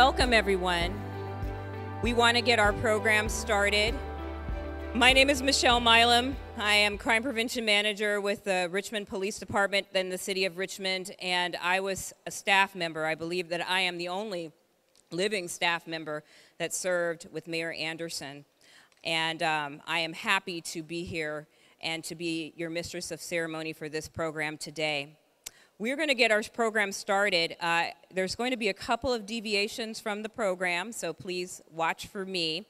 Welcome, everyone. We want to get our program started. My name is Michelle Milam. I am Crime Prevention Manager with the Richmond Police Department in the City of Richmond, and I was a staff member. I believe that I am the only living staff member that served with Mayor Anderson. And I am happy to be here and to be your mistress of ceremony for this program today. We're going to get our program started. There's going to be a couple of deviations from the program, so please watch for me.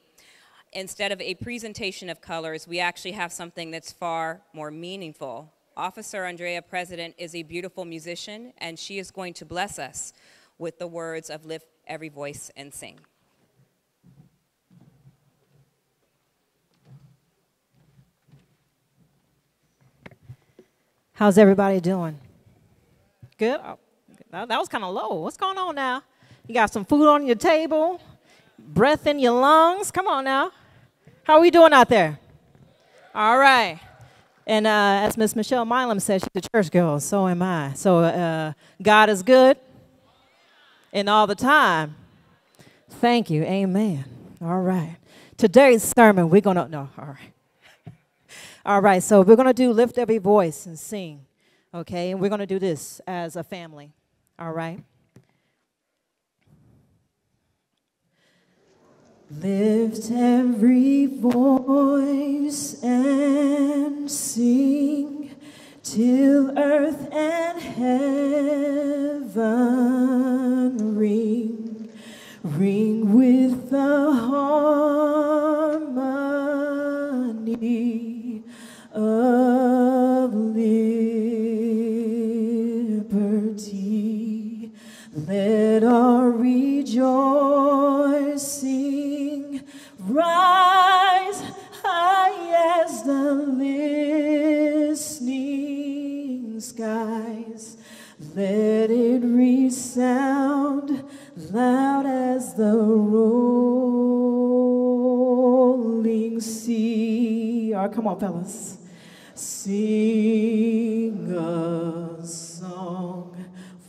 Instead of a presentation of colors, we actually have something that's far more meaningful. Officer Andrea President is a beautiful musician, and she is going to bless us with the words of Lift Every Voice and Sing. How's everybody doing? Good? Oh, that was kind of low. What's going on now? You got some food on your table, breath in your lungs. Come on now. How are we doing out there? All right. And as Miss Michelle Milam said, she's a church girl. So am I. So God is good and all the time. Thank you. Amen. All right. Today's sermon, we're going to, no, all right. All right, so we're going to do Lift Every Voice and Sing, okay? And we're going to do this as a family, all right? Lift every voice and sing till earth and heaven ring, ring with the harmony of liberty. Let our rejoicing rise high as the listening skies. Let it resound loud as the rolling sea. All right, come on, fellas. Sing a song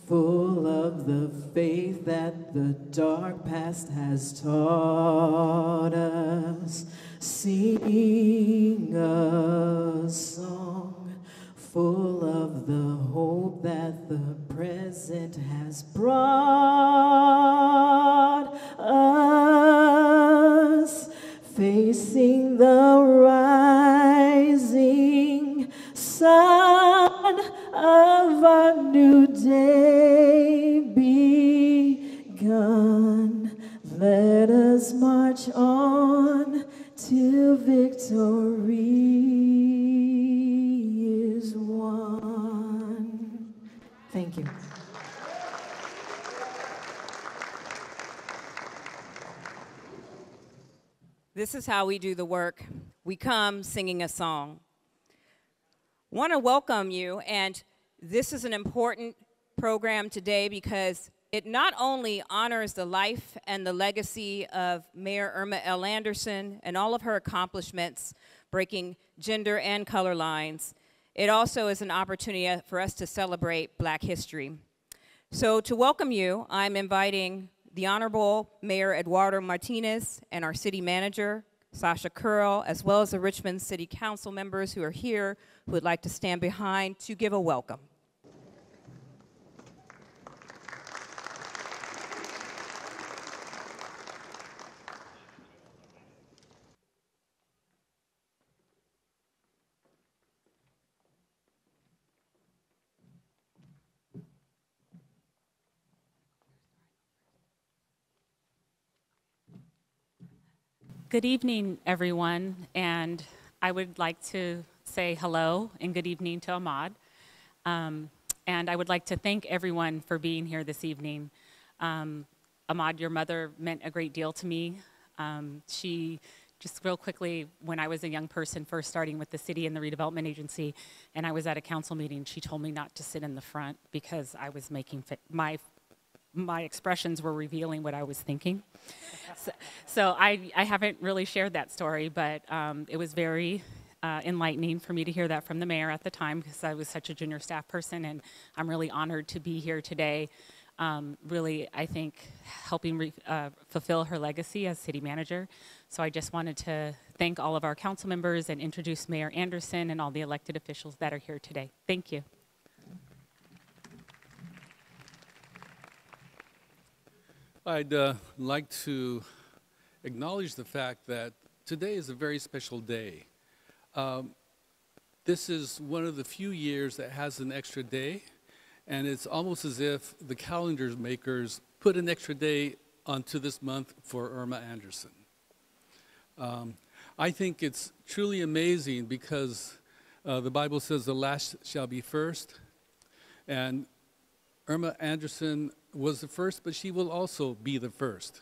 full of the faith that the dark past has taught us. Sing a song full of the hope that the present has brought us. Facing the rising sun of a new day begun. Let us march on till victory is won. Thank you. This is how we do the work. We come singing a song. Want to welcome you, and this is an important program today because it not only honors the life and the legacy of Mayor Irma L. Anderson and all of her accomplishments breaking gender and color lines, it also is an opportunity for us to celebrate Black history. So to welcome you, I'm inviting the Honorable Mayor Eduardo Martinez and our city manager, Sasha Curl, as well as the Richmond City Council members who are here who would like to stand behind to give a welcome. Good evening, everyone, and I would like to say hello and good evening to Ahmad. And I would like to thank everyone for being here this evening. Ahmad, your mother meant a great deal to me. She, just real quickly, when I was a young person first starting with the city and the redevelopment agency, and I was at a council meeting, she told me not to sit in the front because I was making my expressions were revealing what I was thinking. So I haven't really shared that story, but it was very enlightening for me to hear that from the mayor at the time because I was such a junior staff person, and I'm really honored to be here today really, I think, helping fulfill her legacy as city manager. So I just wanted to thank all of our council members and introduce Mayor Anderson and all the elected officials that are here today. Thank you. I'd like to acknowledge the fact that today is a very special day. This is one of the few years that has an extra day, and it's almost as if the calendar makers put an extra day onto this month for Irma Anderson. I think it's truly amazing because the Bible says the last shall be first, and Irma Anderson was the first, but she will also be the first.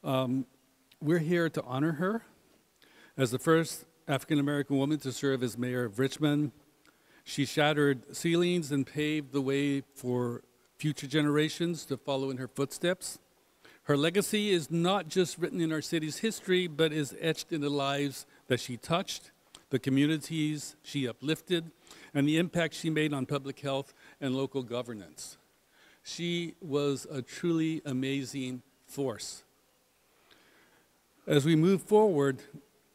We're here to honor her as the first African-American woman to serve as mayor of Richmond. She shattered ceilings and paved the way for future generations to follow in her footsteps. Her legacy is not just written in our city's history, but is etched in the lives that she touched, the communities she uplifted, and the impact she made on public health and local governance. She was a truly amazing force. As we move forward,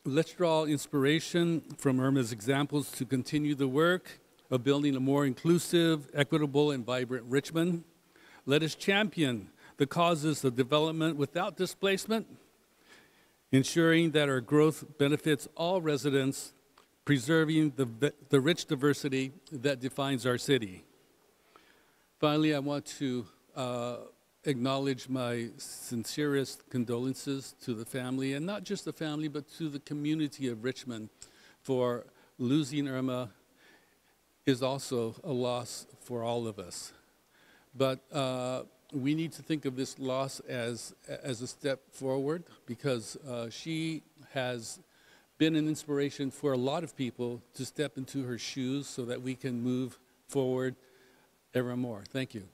let's draw inspiration from Irma's examples to continue the work of building a more inclusive, equitable, and vibrant Richmond. Let us champion the causes of development without displacement, ensuring that our growth benefits all residents, preserving the rich diversity that defines our city. Finally, I want to acknowledge my sincerest condolences to the family, and not just the family, but to the community of Richmond, for losing Irma is also a loss for all of us. But we need to think of this loss as a step forward, because she has been an inspiration for a lot of people to step into her shoes so that we can move forward ever more. Thank you.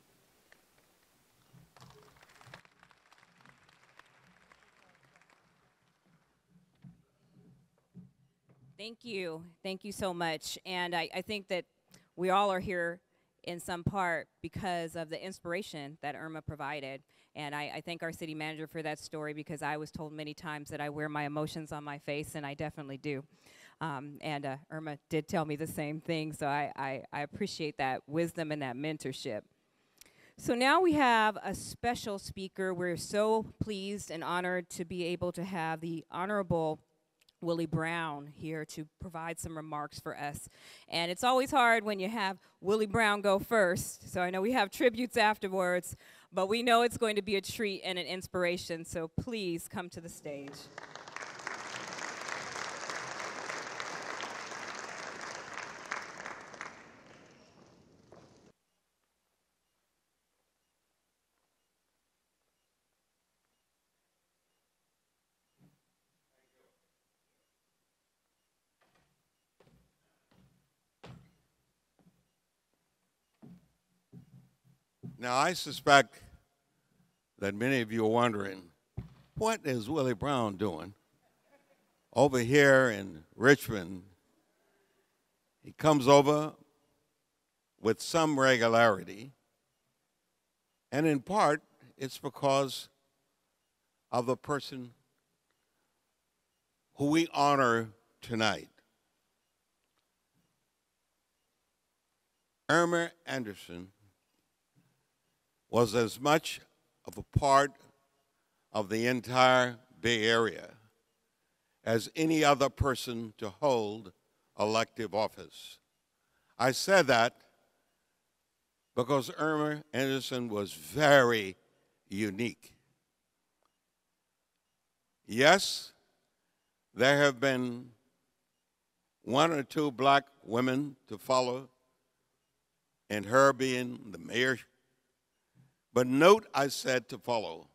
Thank you. Thank you so much. And I think that we all are here in some part because of the inspiration that Irma provided. And I thank our city manager for that story, because I was told many times that I wear my emotions on my face, and I definitely do. And Irma did tell me the same thing, so I appreciate that wisdom and that mentorship. So now we have a special speaker. We're so pleased and honored to be able to have the Honorable Willie Brown here to provide some remarks for us. And it's always hard when you have Willie Brown go first, so I know we have tributes afterwards, but we know it's going to be a treat and an inspiration, so please come to the stage. Now, I suspect that many of you are wondering, what is Willie Brown doing over here in Richmond? He comes over with some regularity, and in part, it's because of the person who we honor tonight. Irma Anderson was as much of a part of the entire Bay Area as any other person to hold elective office. I said that because Irma Anderson was very unique. Yes, there have been one or two black women to follow, and her being the mayor. But note I said to follow.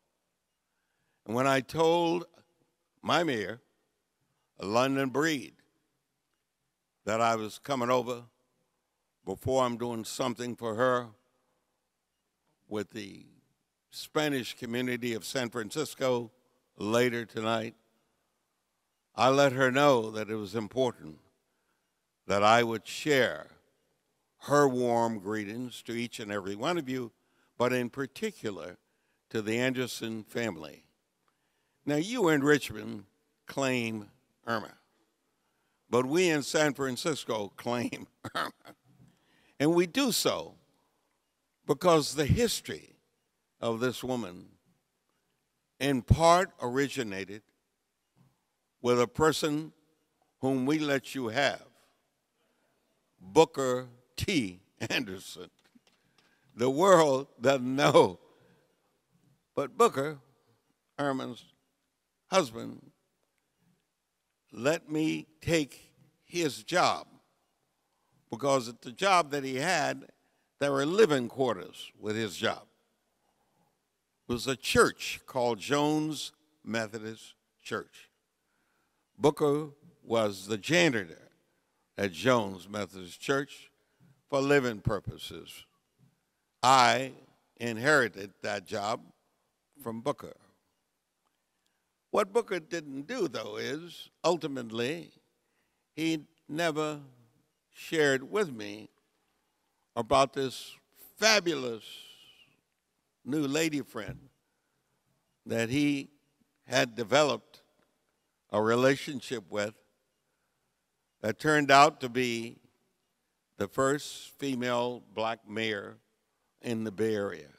And when I told my mayor, a London breed, that I was coming over before I'm doing something for her with the Spanish community of San Francisco later tonight, I let her know that it was important that I would share her warm greetings to each and every one of you, but in particular to the Anderson family. Now, you in Richmond claim Irma, but we in San Francisco claim Irma. And we do so because the history of this woman in part originated with a person whom we let you have, Booker T. Anderson. The world doesn't know, but Booker, Irma's husband, let me take his job, because at the job that he had, there were living quarters with his job. It was a church called Jones Methodist Church. Booker was the janitor at Jones Methodist Church for living purposes. I inherited that job from Booker. What Booker didn't do, though, is ultimately he never shared with me about this fabulous new lady friend that he had developed a relationship with that turned out to be the first female black mayor in the Bay Area.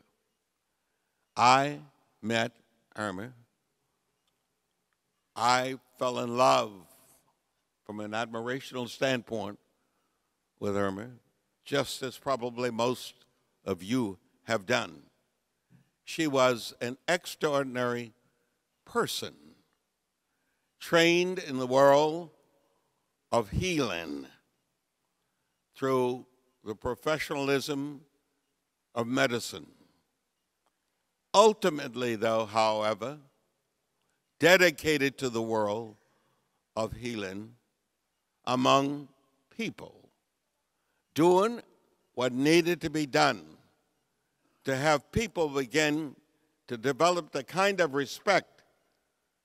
I met Irma. I fell in love from an admirational standpoint with Irma, just as probably most of you have done. She was an extraordinary person, trained in the world of healing through the professionalism of medicine. Ultimately, though, however, dedicated to the world of healing among people, doing what needed to be done to have people begin to develop the kind of respect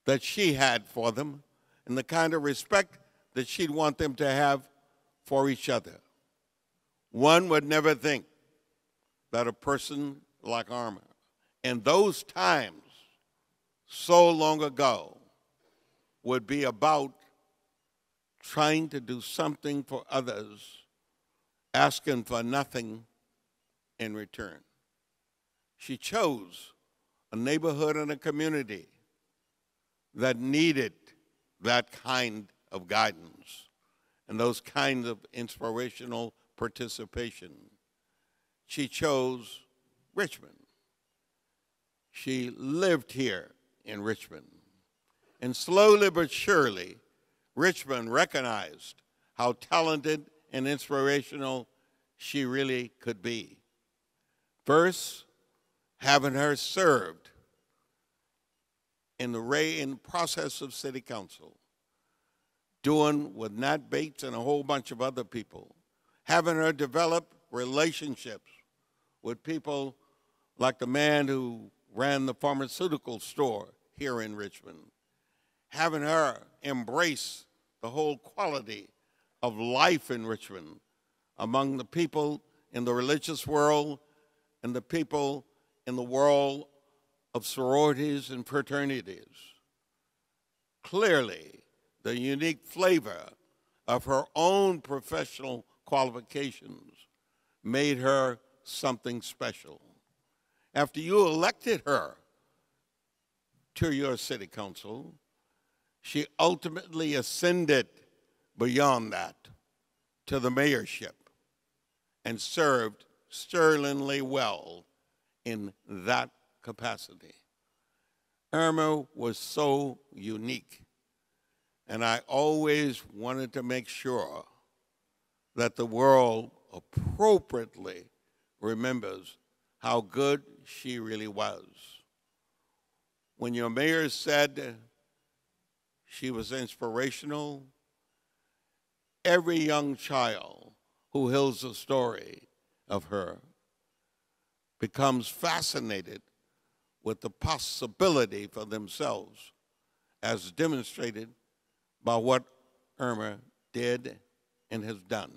that she had for them and the kind of respect that she'd want them to have for each other. One would never think that a person like Irma, in those times so long ago, would be about trying to do something for others, asking for nothing in return. She chose a neighborhood and a community that needed that kind of guidance and those kinds of inspirational participation. She chose Richmond. She lived here in Richmond. And slowly but surely, Richmond recognized how talented and inspirational she really could be. First, having her served in the process of city council, doing with Nat Bates and a whole bunch of other people, having her develop relationships with people like the man who ran the pharmaceutical store here in Richmond, having her embrace the whole quality of life in Richmond among the people in the religious world and the people in the world of sororities and fraternities. Clearly, the unique flavor of her own professional qualifications made her something special. After you elected her to your city council, she ultimately ascended beyond that to the mayorship and served sterlingly well in that capacity. Irma was so unique, and I always wanted to make sure that the world appropriately remembers how good she really was. When your mayor said she was inspirational, every young child who hears the story of her becomes fascinated with the possibility for themselves, as demonstrated by what Irma did and has done.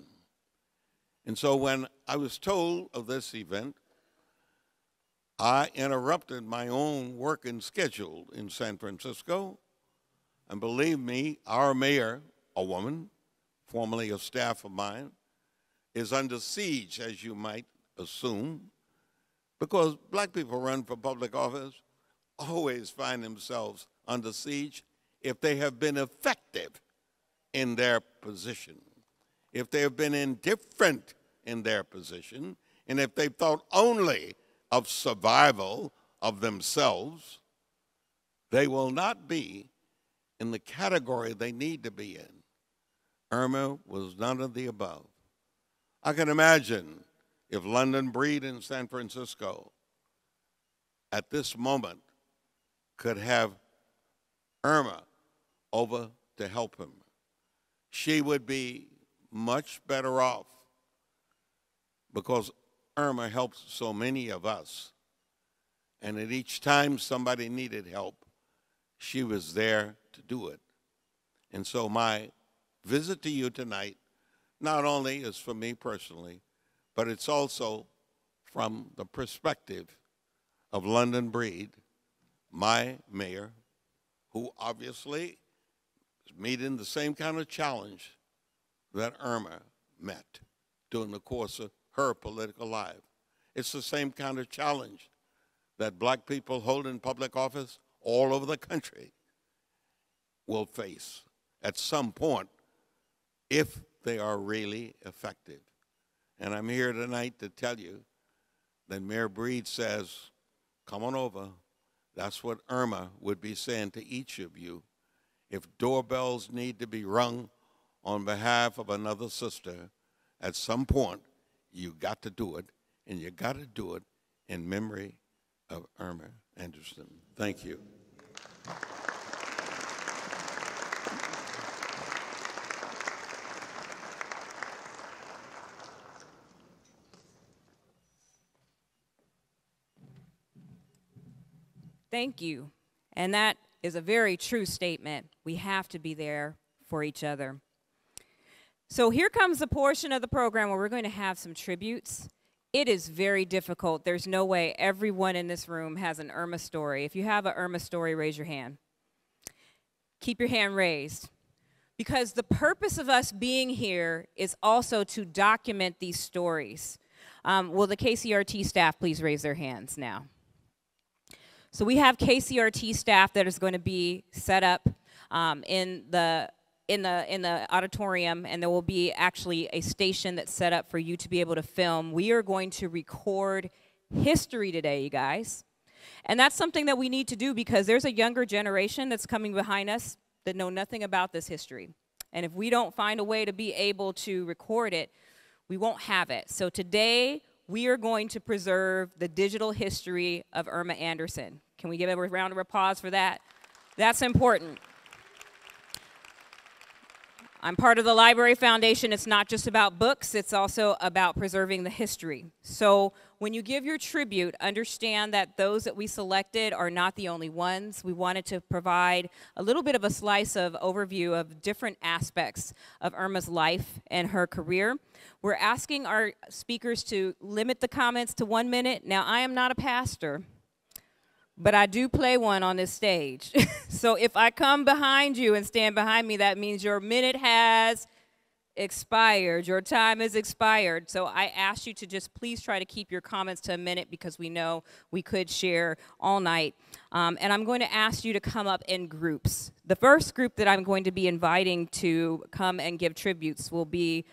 And so when I was told of this event, I interrupted my own working schedule in San Francisco, and believe me, our mayor, a woman, formerly a staff of mine, is under siege, as you might assume, because black people run for public office always find themselves under siege if they have been effective in their position, if they have been indifferent in their position, and if they thought only of survival of themselves, they will not be in the category they need to be in. Irma was none of the above. I can imagine if London Breed in San Francisco at this moment could have Irma over to help him, she would be much better off, because Irma helps so many of us. And at each time somebody needed help, she was there to do it. And so my visit to you tonight not only is for me personally, but it's also from the perspective of London Breed, my mayor, who obviously is meeting the same kind of challenge that Irma met during the course of her political life. It's the same kind of challenge that black people holding public office all over the country will face at some point if they are really effective. And I'm here tonight to tell you that Mayor Breed says, come on over. That's what Irma would be saying to each of you. If doorbells need to be rung on behalf of another sister, at some point, you got to do it, and you got to do it in memory of Irma Anderson. Thank you. Thank you. And that is a very true statement. We have to be there for each other. So here comes a portion of the program where we're going to have some tributes. It is very difficult. There's no way everyone in this room has an Irma story. If you have an Irma story, raise your hand. Keep your hand raised. Because the purpose of us being here is also to document these stories. Will the KCRT staff please raise their hands now? So we have KCRT staff that is going to be set up in the auditorium, and there will be actually a station that's set up for you to be able to film. We are going to record history today, you guys. And that's something that we need to do because there's a younger generation that's coming behind us that know nothing about this history. And if we don't find a way to be able to record it, we won't have it. So today, we are going to preserve the digital history of Irma Anderson. Can we give a round of applause for that? That's important. I'm part of the Library Foundation. It's not just about books, it's also about preserving the history. So when you give your tribute, understand that those that we selected are not the only ones. We wanted to provide a little bit of a slice of overview of different aspects of Irma's life and her career. We're asking our speakers to limit the comments to 1 minute. Now, I am not a pastor, but I do play one on this stage. So if I come behind you and stand behind me, that means your minute has expired. Your time is expired. So I ask you to just please try to keep your comments to a minute because we know we could share all night. And I'm going to ask you to come up in groups. The first group that I'm going to be inviting to come and give tributes will be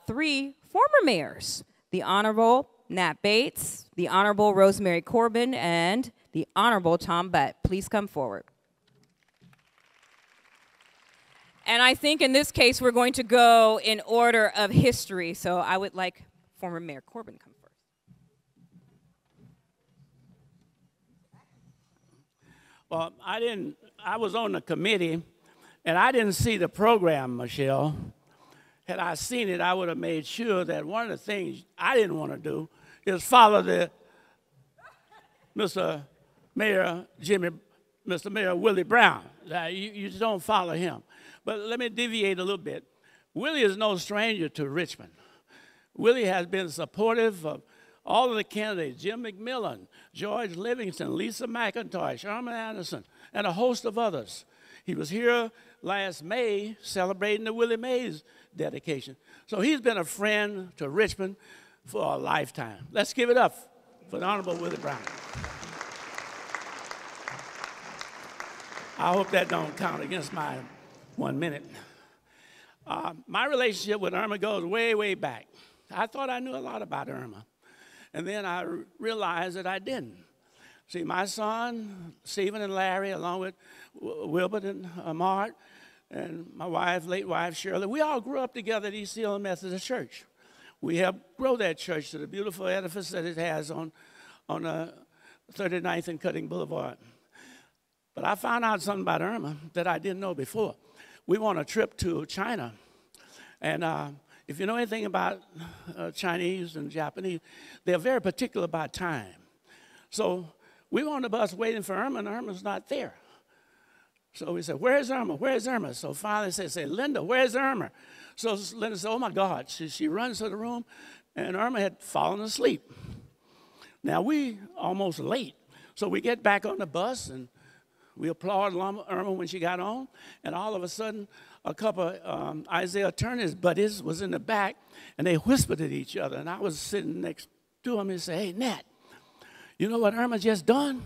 3 former mayors, the Honorable Nat Bates, the Honorable Rosemary Corbin, and the Honorable Tom Butt. Please come forward. And I think in this case, we're going to go in order of history. So I would like former Mayor Corbin to come first. Well, I was on the committee, and I didn't see the program, Michelle. Had I seen it, I would have made sure that one of the things I didn't want to do is follow Mr. Mayor Willie Brown. You just don't follow him. But let me deviate a little bit. Willie is no stranger to Richmond. Willie has been supportive all of the candidates, Jim McMillan, George Livingston, Lisa McIntosh, Irma Anderson, and a host of others. He was here last May celebrating the Willie Mays dedication. So he's been a friend to Richmond for a lifetime. Let's give it up for the Honorable Willie Brown. I hope that don't count against my 1 minute. My relationship with Irma goes way, way back. I thought I knew a lot about Irma, and then I realized that I didn't. See, my son, Stephen and Larry, along with Wilbert and Mart, and my wife, late wife, Shirley, we all grew up together at East Hill Methodist Church. We helped grow that church to the beautiful edifice that it has on 39th and Cutting Boulevard. But I found out something about Irma that I didn't know before. We went on a trip to China, and if you know anything about Chinese and Japanese, they're very particular about time. So we were on the bus waiting for Irma, and Irma's not there. So we said, "Where's Irma? Where's Irma?" So finally they say, "Linda, where's Irma?" So Linda said, "Oh my God." She runs to the room, and Irma had fallen asleep. Now we almost late. So we get back on the bus, and we applaud Irma when she got on, and all of a sudden, a couple of Isaiah Turner's buddies was in the back, and they whispered at each other, and I was sitting next to him and said, "Hey, Nat, you know what Irma just done?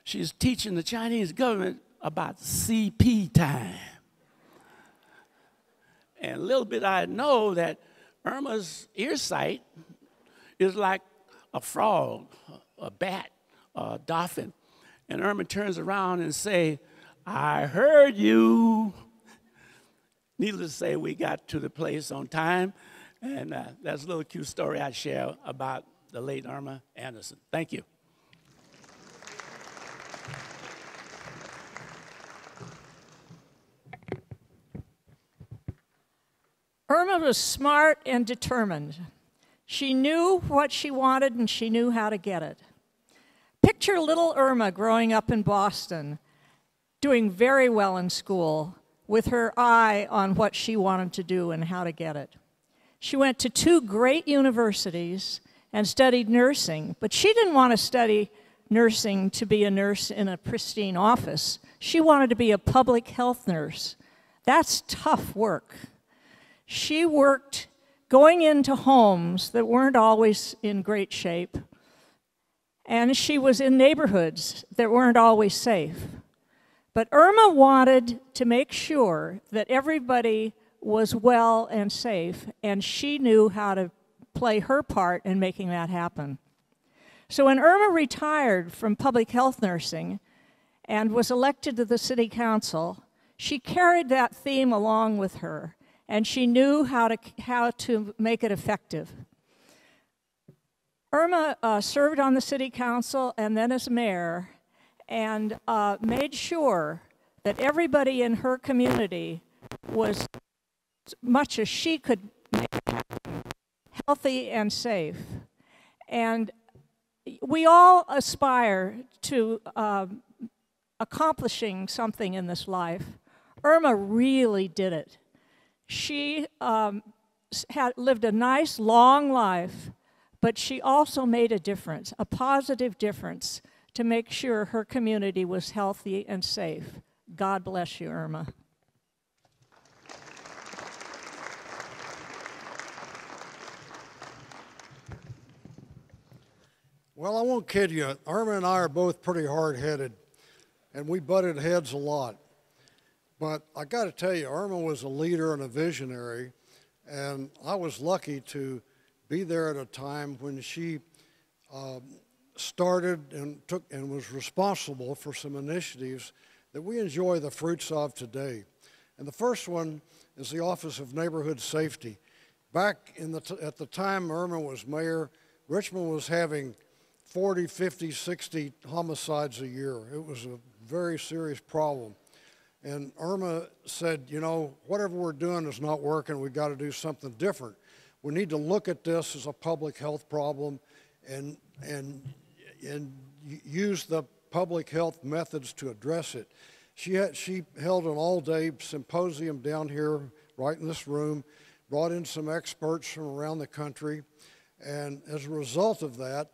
She's teaching the Chinese government about CP time." And little bit I know that Irma's earsight is like a frog, a bat, a dolphin. And Irma turns around and say, "I heard you." Needless to say, we got to the place on time. And that's a little cute story I share about the late Irma Anderson. Thank you. Irma was smart and determined. She knew what she wanted and she knew how to get it. Picture little Irma growing up in Boston, doing very well in school, with her eye on what she wanted to do and how to get it. She went to 2 great universities and studied nursing, but she didn't want to study nursing to be a nurse in a pristine office. She wanted to be a public health nurse. That's tough work. She worked going into homes that weren't always in great shape, and she was in neighborhoods that weren't always safe. But Irma wanted to make sure that everybody was well and safe, and she knew how to play her part in making that happen. So when Irma retired from public health nursing and was elected to the city council, she carried that theme along with her, and she knew how to make it effective. Irma served on the city council and then as mayor, and made sure that everybody in her community was, as much as she could make it happen, healthy and safe. And we all aspire to accomplishing something in this life. Irma really did it. She had lived a nice, long life, but she also made a difference, a positive difference, to make sure her community was healthy and safe. God bless you, Irma. Well, I won't kid you. Irma and I are both pretty hard-headed, and we butted heads a lot. But I got to tell you, Irma was a leader and a visionary, and I was lucky to be there at a time when she started and was responsible for some initiatives that we enjoy the fruits of today. And the first one is the Office of Neighborhood Safety. Back at the time Irma was mayor, Richmond was having 40, 50, 60 homicides a year. It was a very serious problem. And Irma said, you know, whatever we're doing is not working. We've got to do something different. We need to look at this as a public health problem and use the public health methods to address it. She held an all-day symposium down here, right in this room, brought in some experts from around the country, And as a result of that,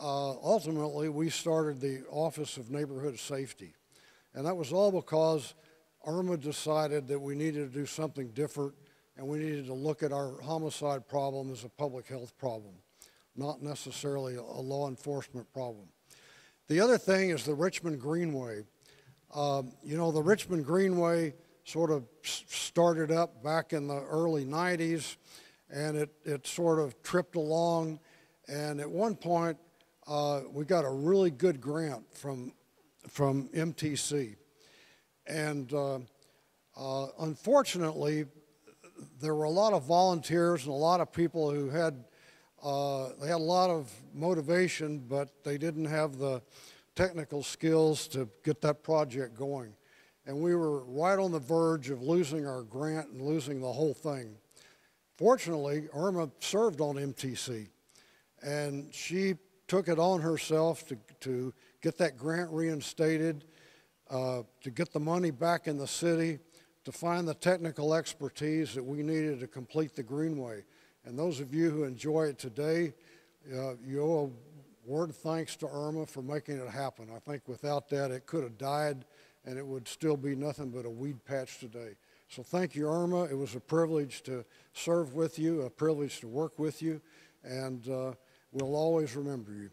ultimately we started the Office of Neighborhood Safety. And that was all because Irma decided that we needed to do something different and we needed to look at our homicide problem as a public health problem, not necessarily a law enforcement problem. The other thing is the Richmond Greenway. You know, the Richmond Greenway sort of started up back in the early 90s, and it sort of tripped along. And at one point, we got a really good grant from MTC. And unfortunately, there were a lot of volunteers and a lot of people who had they had a lot of motivation, but they didn't have the technical skills to get that project going. And we were right on the verge of losing our grant and losing the whole thing. Fortunately, Irma served on MTC, and she took it on herself to get that grant reinstated, to get the money back in the city, to find the technical expertise that we needed to complete the Greenway. And those of you who enjoy it today, you owe a word of thanks to Irma for making it happen. I think without that, it could have died, and it would still be nothing but a weed patch today. So thank you, Irma. It was a privilege to serve with you, a privilege to work with you, and we'll always remember you.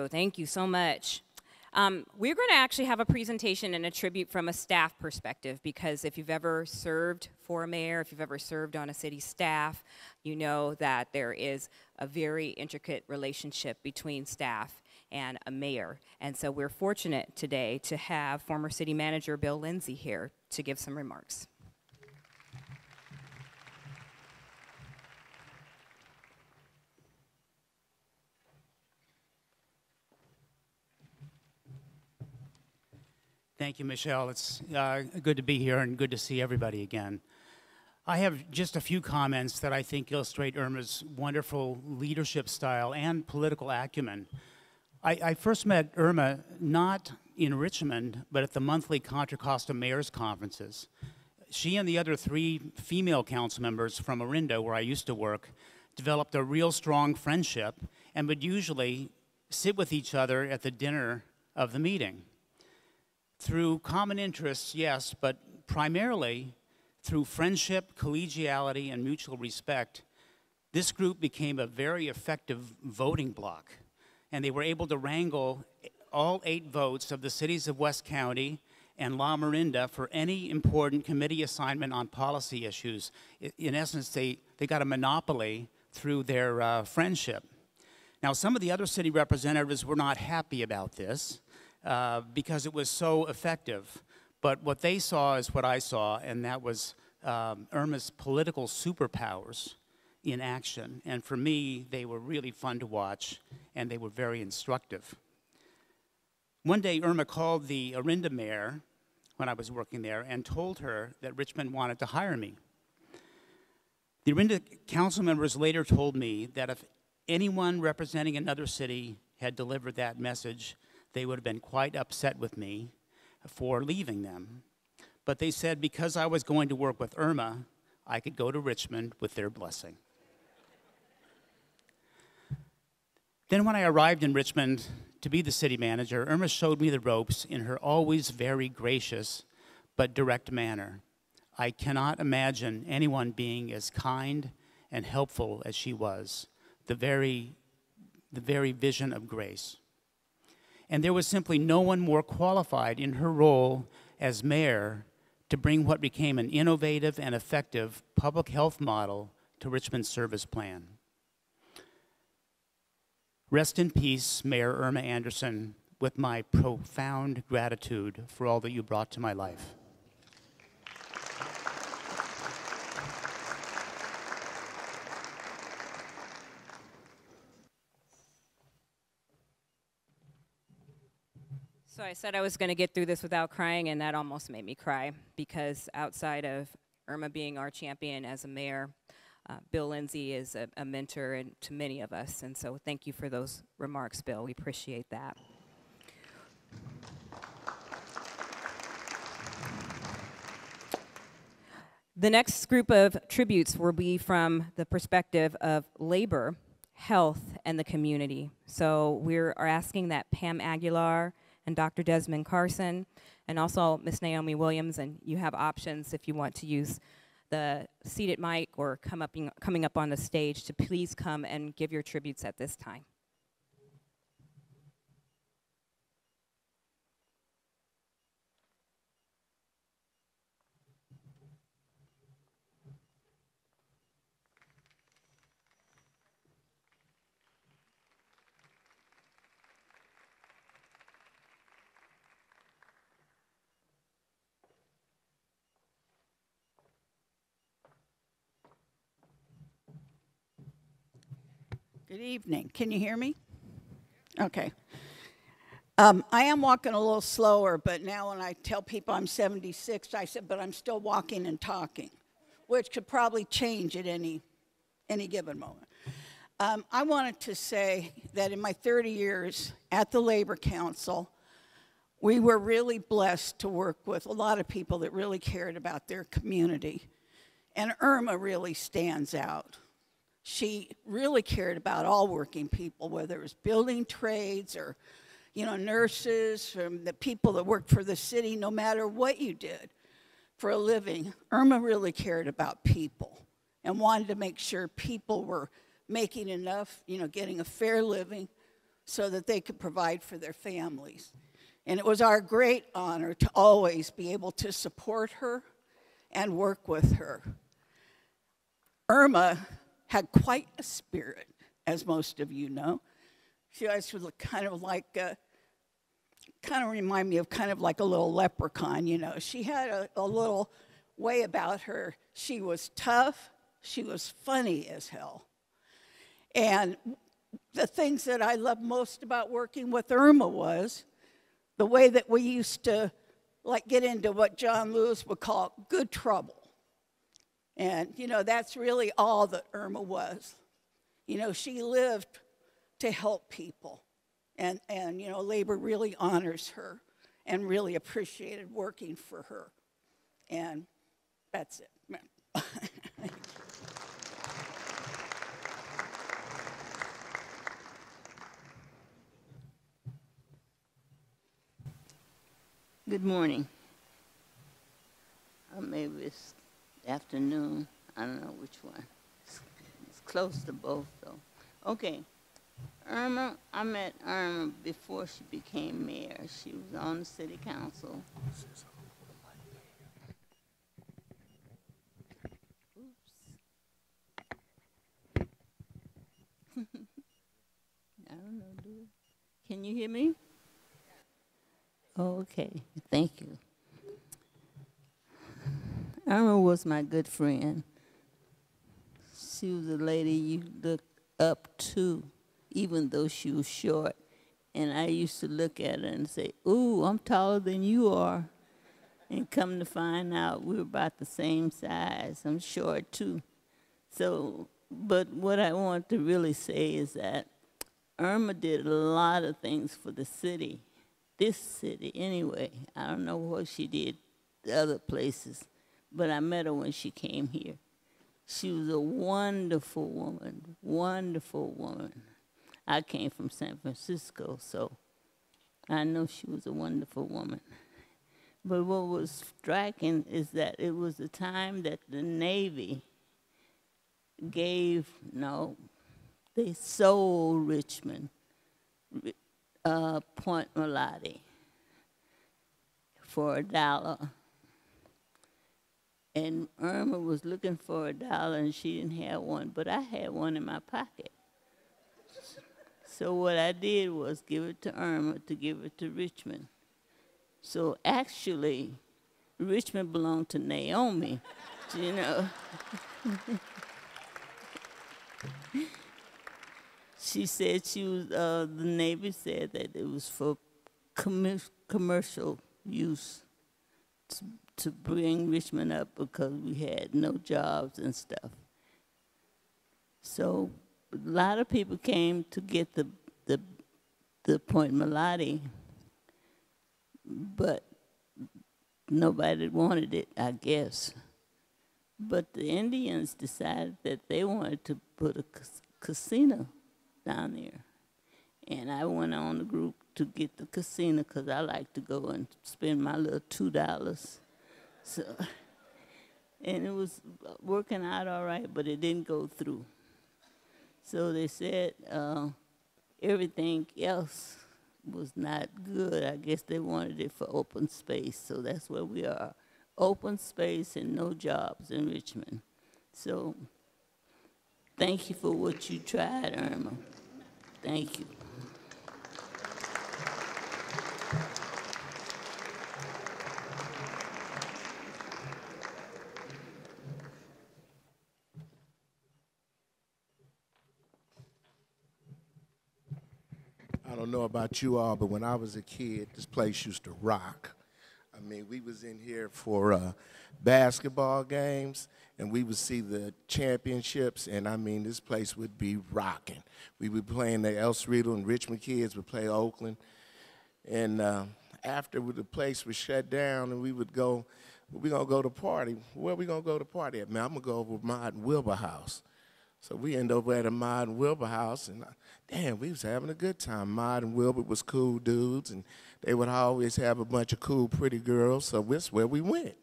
Thank you so much. We're going to actually have a presentation and a tribute from a staff perspective, because if you've ever served for a mayor, if you've ever served on a city staff, you know that there is a very intricate relationship between staff and a mayor. And so we're fortunate today to have former city manager Bill Lindsay here to give some remarks. Thank you, Michelle. It's good to be here and good to see everybody again. I have just a few comments that I think illustrate Irma's wonderful leadership style and political acumen. I first met Irma not in Richmond, but at the monthly Contra Costa Mayors Conferences. She and the other 3 female council members from Orinda, where I used to work, developed a real strong friendship and would usually sit with each other at the dinner of the meeting. Through common interests, yes, but primarily through friendship, collegiality, and mutual respect, this group became a very effective voting bloc, and they were able to wrangle all 8 votes of the cities of West County and La Mirinda for any important committee assignment on policy issues. In essence, they got a monopoly through their friendship. Now, some of the other city representatives were not happy about this, because it was so effective. But what they saw is what I saw, and that was Irma's political superpowers in action. And for me, they were really fun to watch, and they were very instructive. One day, Irma called the Orinda mayor, when I was working there, and told her that Richmond wanted to hire me. The Orinda council members later told me that if anyone representing another city had delivered that message, they would have been quite upset with me for leaving them. But they said because I was going to work with Irma, I could go to Richmond with their blessing. Then when I arrived in Richmond to be the city manager, Irma showed me the ropes in her always very gracious but direct manner. I cannot imagine anyone being as kind and helpful as she was, the very vision of grace. And there was simply no one more qualified in her role as mayor to bring what became an innovative and effective public health model to Richmond's service plan. Rest in peace, Mayor Irma Anderson, with my profound gratitude for all that you brought to my life. So I said I was going to get through this without crying, and that almost made me cry, because outside of Irma being our champion as a mayor, Bill Lindsay is a mentor to many of us, and so thank you for those remarks, Bill. We appreciate that. The next group of tributes will be from the perspective of labor, health, and the community. So we are asking that Pam Aguilar and Dr. Desmond Carson, and also Miss Naomi Williams, and you have options if you want to use the seated mic or coming up on the stage, to please come and give your tributes at this time. Good evening. Can you hear me? Okay. I am walking a little slower, but now when I tell people I'm 76, I said, but I'm still walking and talking, which could probably change at any given moment. I wanted to say that in my 30 years at the Labor Council, we were really blessed to work with a lot of people that really cared about their community. And Irma really stands out. She really cared about all working people, whether it was building trades or, nurses, from the people that worked for the city, no matter what you did for a living. Irma really cared about people and wanted to make sure people were making enough, getting a fair living so that they could provide for their families. And it was our great honor to always be able to support her and work with her. Irma had quite a spirit, as most of you know. She always was kind of remind me of kind of like a little leprechaun, She had a little way about her. She was tough. She was funny as hell. And the things that I loved most about working with Irma was the way that we used to get into what John Lewis would call good trouble. And, that's really all that Irma was. She lived to help people. And labor really honors her and really appreciated working for her. And that's it. Good morning. Maybe it's afternoon. I don't know which one. It's close to both, though. Okay. Irma, I met Irma before she became mayor. She was on the city council. Oops. I don't know, can you hear me? Okay, thank you. Irma was my good friend. She was a lady you looked up to, even though she was short. And I used to look at her and say, ooh, I'm taller than you are. And come to find out we were about the same size. I'm short too. So, but what I want to really say is that Irma did a lot of things for the city. This city, anyway. I don't know what she did the other places, but I met her when she came here. She was a wonderful woman, wonderful woman. I came from San Francisco, so I know she was a wonderful woman. But what was striking is that it was the time that the Navy they sold Richmond, Point Melody, for $1. And Irma was looking for $1 and she didn't have one, but I had one in my pocket. So what I did was give it to Irma to give it to Richmond. So actually, Richmond belonged to Naomi, She said the Navy said that it was for commercial use to bring Richmond up because we had no jobs and stuff. So a lot of people came to get the Point Melody, but nobody wanted it, I guess. But the Indians decided that they wanted to put a casino down there. And I went on the group to get the casino because I like to go and spend my little $2. So, and it was working out all right, but it didn't go through. So they said everything else was not good. I guess they wanted it for open space, so that's where we are. Open space and no jobs in Richmond. So thank you for what you tried, Irma. Thank you. I don't know about you all, but when I was a kid, this place used to rock. I mean, we was in here for basketball games, and we would see the championships, and I mean, this place would be rocking. We would play in the El Cerrito, and Richmond kids would play Oakland. And after the place was shut down, and we would go, we're going to go to party. Where we going to go to party at? Man, I'm going to go over to Mod and Wilbur house. So we end up at a Mod and Wilbur house, and damn, we was having a good time. Mod and Wilbur was cool dudes, and they would always have a bunch of cool, pretty girls, so that's where we went.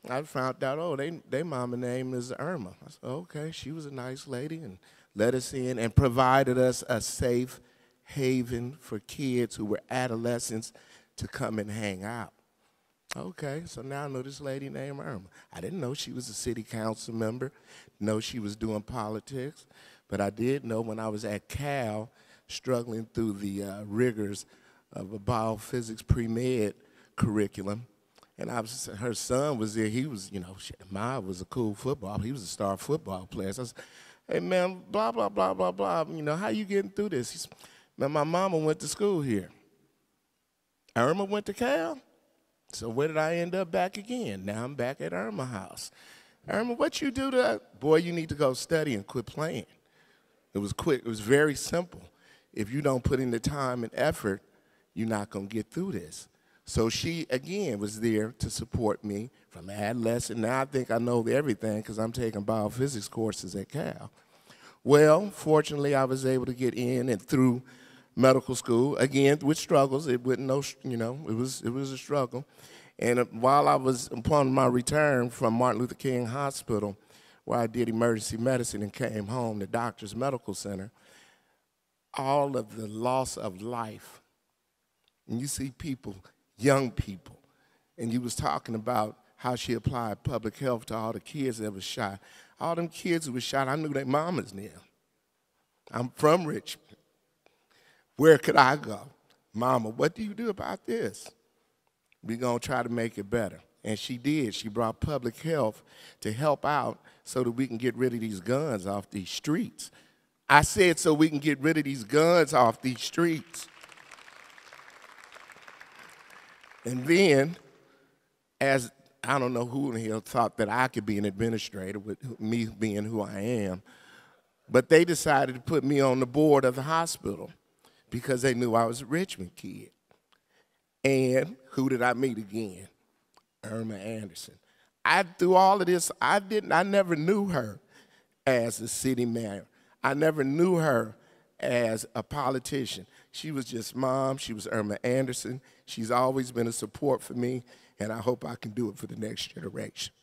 I found out, oh, they mama name is Irma. I said, okay, she was a nice lady, and let us in and provided us a safe haven for kids who were adolescents to come and hang out. Okay, so now I know this lady named Irma. I didn't know she was a city council member, know she was doing politics, but I did know when I was at Cal, struggling through the rigors of a biophysics pre-med curriculum, and her son was there. He was, you know, Ma was a cool football. He was a star football player. So I said, hey, man, blah, blah, blah, blah, blah. You know, how you getting through this? He said, man, my mama went to school here. Irma went to Cal? So where did I end up back again? Now I'm back at Irma house. Irma, what you do to, boy, you need to go study and quit playing. It was quick. It was very simple. If you don't put in the time and effort, you're not going to get through this. So she, again, was there to support me from adolescent. Now I think I know everything because I'm taking biophysics courses at Cal. Well, fortunately, I was able to get in and through medical school, again, with struggles. It wasn't no, you know, it was a struggle. And while I was upon my return from Martin Luther King Hospital, where I did emergency medicine and came home to Doctors Medical Center, all of the loss of life, and you see people, young people, and you was talking about how she applied public health to all the kids that was shot. All them kids who was shot, I knew their mamas now. I'm from Richmond. Where could I go? Mama, what do you do about this? We're going to try to make it better. And she did. She brought public health to help out so that we can get rid of these guns off these streets. I said so we can get rid of these guns off these streets. And then, as I don't know who in here thought that I could be an administrator with me being who I am, but they decided to put me on the board of the hospital because they knew I was a Richmond kid. And who did I meet again? Irma Anderson. Through all of this, I never knew her as a city mayor. I never knew her as a politician. She was just mom. She was Irma Anderson. She's always been a support for me, and I hope I can do it for the next generation.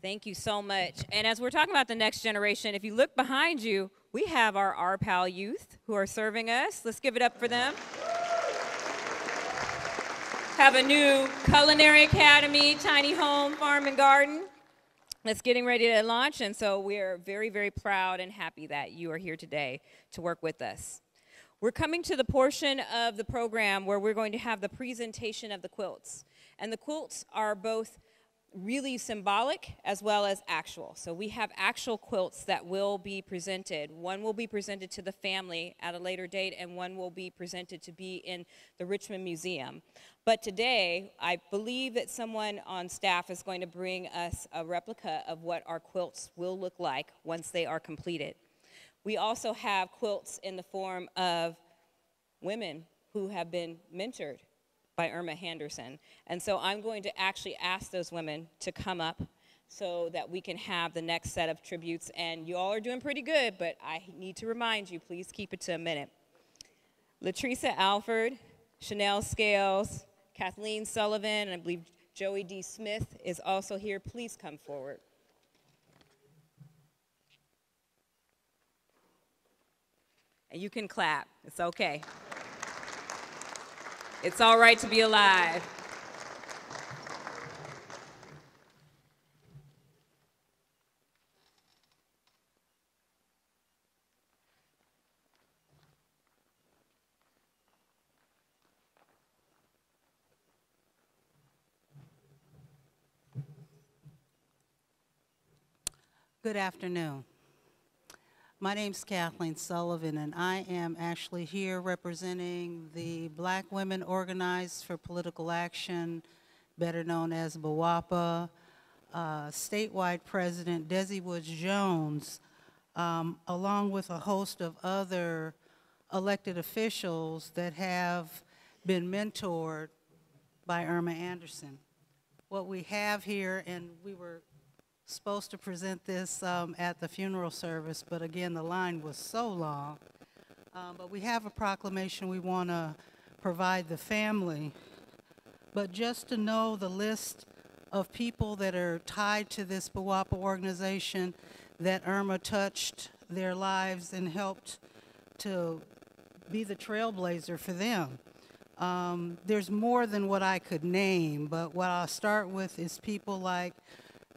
Thank you so much. And as we're talking about the next generation, if you look behind you, we have our Pal youth who are serving us. Let's give it up for them. Have a new culinary academy, tiny home, farm and garden. That's getting ready to launch, and so we're very, very proud and happy that you are here today to work with us. We're coming to the portion of the program where we're going to have the presentation of the quilts. And the quilts are both really symbolic as well as actual. So we have actual quilts that will be presented. One will be presented to the family at a later date, and one will be presented to be in the Richmond Museum. But today, I believe that someone on staff is going to bring us a replica of what our quilts will look like once they are completed. We also have quilts in the form of women who have been mentored by Irma Henderson. And so I'm going to actually ask those women to come up so that we can have the next set of tributes. And you all are doing pretty good, but I need to remind you, please keep it to a minute. Latresa Alford, Chanel Scales, Kathleen Sullivan, and I believe Joey D. Smith is also here. Please come forward. And you can clap. It's okay. It's all right to be alive. Good afternoon. My name's Kathleen Sullivan, and I am actually here representing the Black Women Organized for Political Action, better known as BWOPA, statewide president Desi Woods Jones, along with a host of other elected officials that have been mentored by Irma Anderson. What we have here, and we were supposed to present this at the funeral service, but again, the line was so long. But we have a proclamation we want to provide the family. But just to know the list of people that are tied to this BWOPA organization, that Irma touched their lives and helped to be the trailblazer for them. There's more than what I could name, but what I'll start with is people like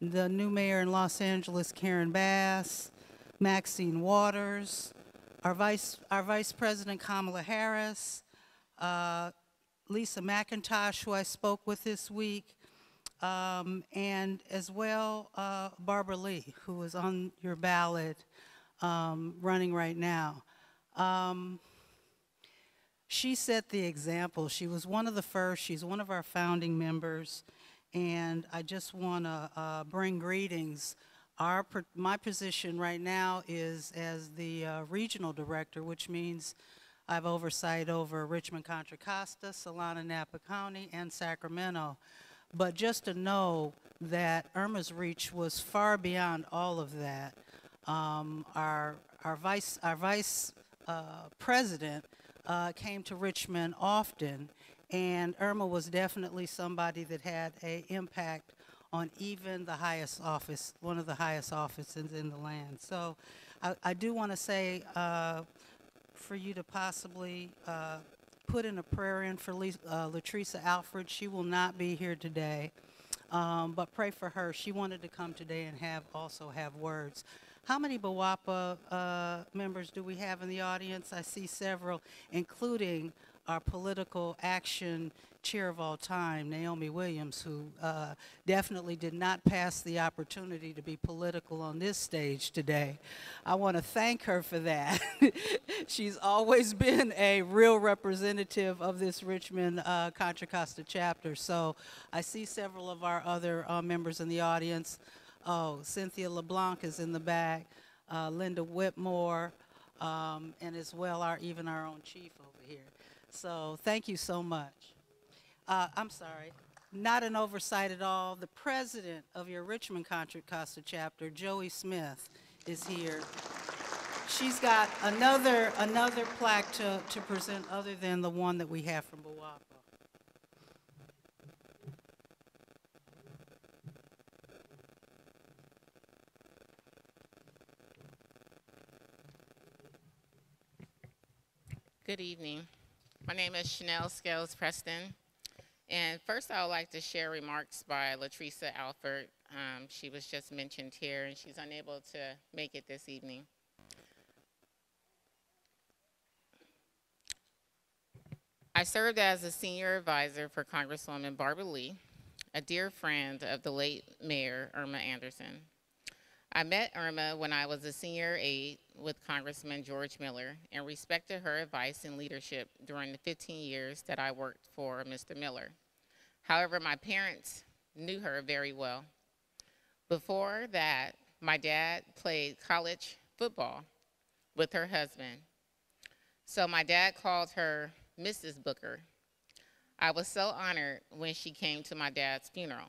the new mayor in Los Angeles, Karen Bass, Maxine Waters, our vice president, Kamala Harris, Lisa McIntosh, who I spoke with this week, and as well Barbara Lee, who is on your ballot running right now. She set the example. She was one of the first. She's one of our founding members. And I just want to bring greetings. My position right now is as the regional director, which means I have oversight over Richmond, Contra Costa, Solana, Napa County, and Sacramento. But just to know that Irma's reach was far beyond all of that. Our vice president came to Richmond often. And Irma was definitely somebody that had an impact on even the highest office, one of the highest offices in the land. So I do want to say for you to possibly put in a prayer in for Latresa Alford. She will not be here today, but pray for her. She wanted to come today and also have words. How many BWOPA members do we have in the audience? I see several, including our political action chair of all time, Naomi Williams, who definitely did not pass the opportunity to be political on this stage today. I want to thank her for that. She's always been a real representative of this Richmond Contra Costa chapter. So I see several of our other members in the audience. Oh, Cynthia LeBlanc is in the back, Linda Whitmore, and as well even our own chief over here. So thank you so much. I'm sorry, not an oversight at all. The president of your Richmond Contra Costa chapter, Joey Smith, is here. She's got another plaque to present other than the one that we have from BWOPA. Good evening. My name is Chanel Scales Preston. And first I would like to share remarks by Latresa Alford. She was just mentioned here and she's unable to make it this evening. I served as a senior advisor for Congresswoman Barbara Lee a dear friend of the late Mayor Irma Anderson. I met Irma when I was a senior aide with Congressman George Miller and respected her advice and leadership during the 15 years that I worked for Mr. Miller. However, my parents knew her very well. Before that, my dad played college football with her husband. So my dad called her Mrs. Booker. I was so honored when she came to my dad's funeral.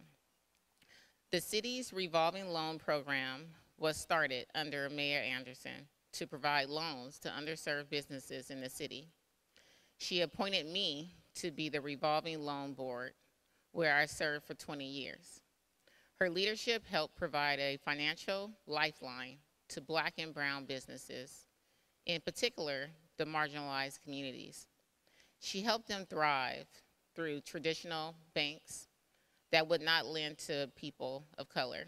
The city's revolving loan program was started under Mayor Anderson to provide loans to underserved businesses in the city. She appointed me to be the revolving loan board, where I served for 20 years. Her leadership helped provide a financial lifeline to Black and brown businesses, in particular, the marginalized communities. She helped them thrive through traditional banks that would not lend to people of color.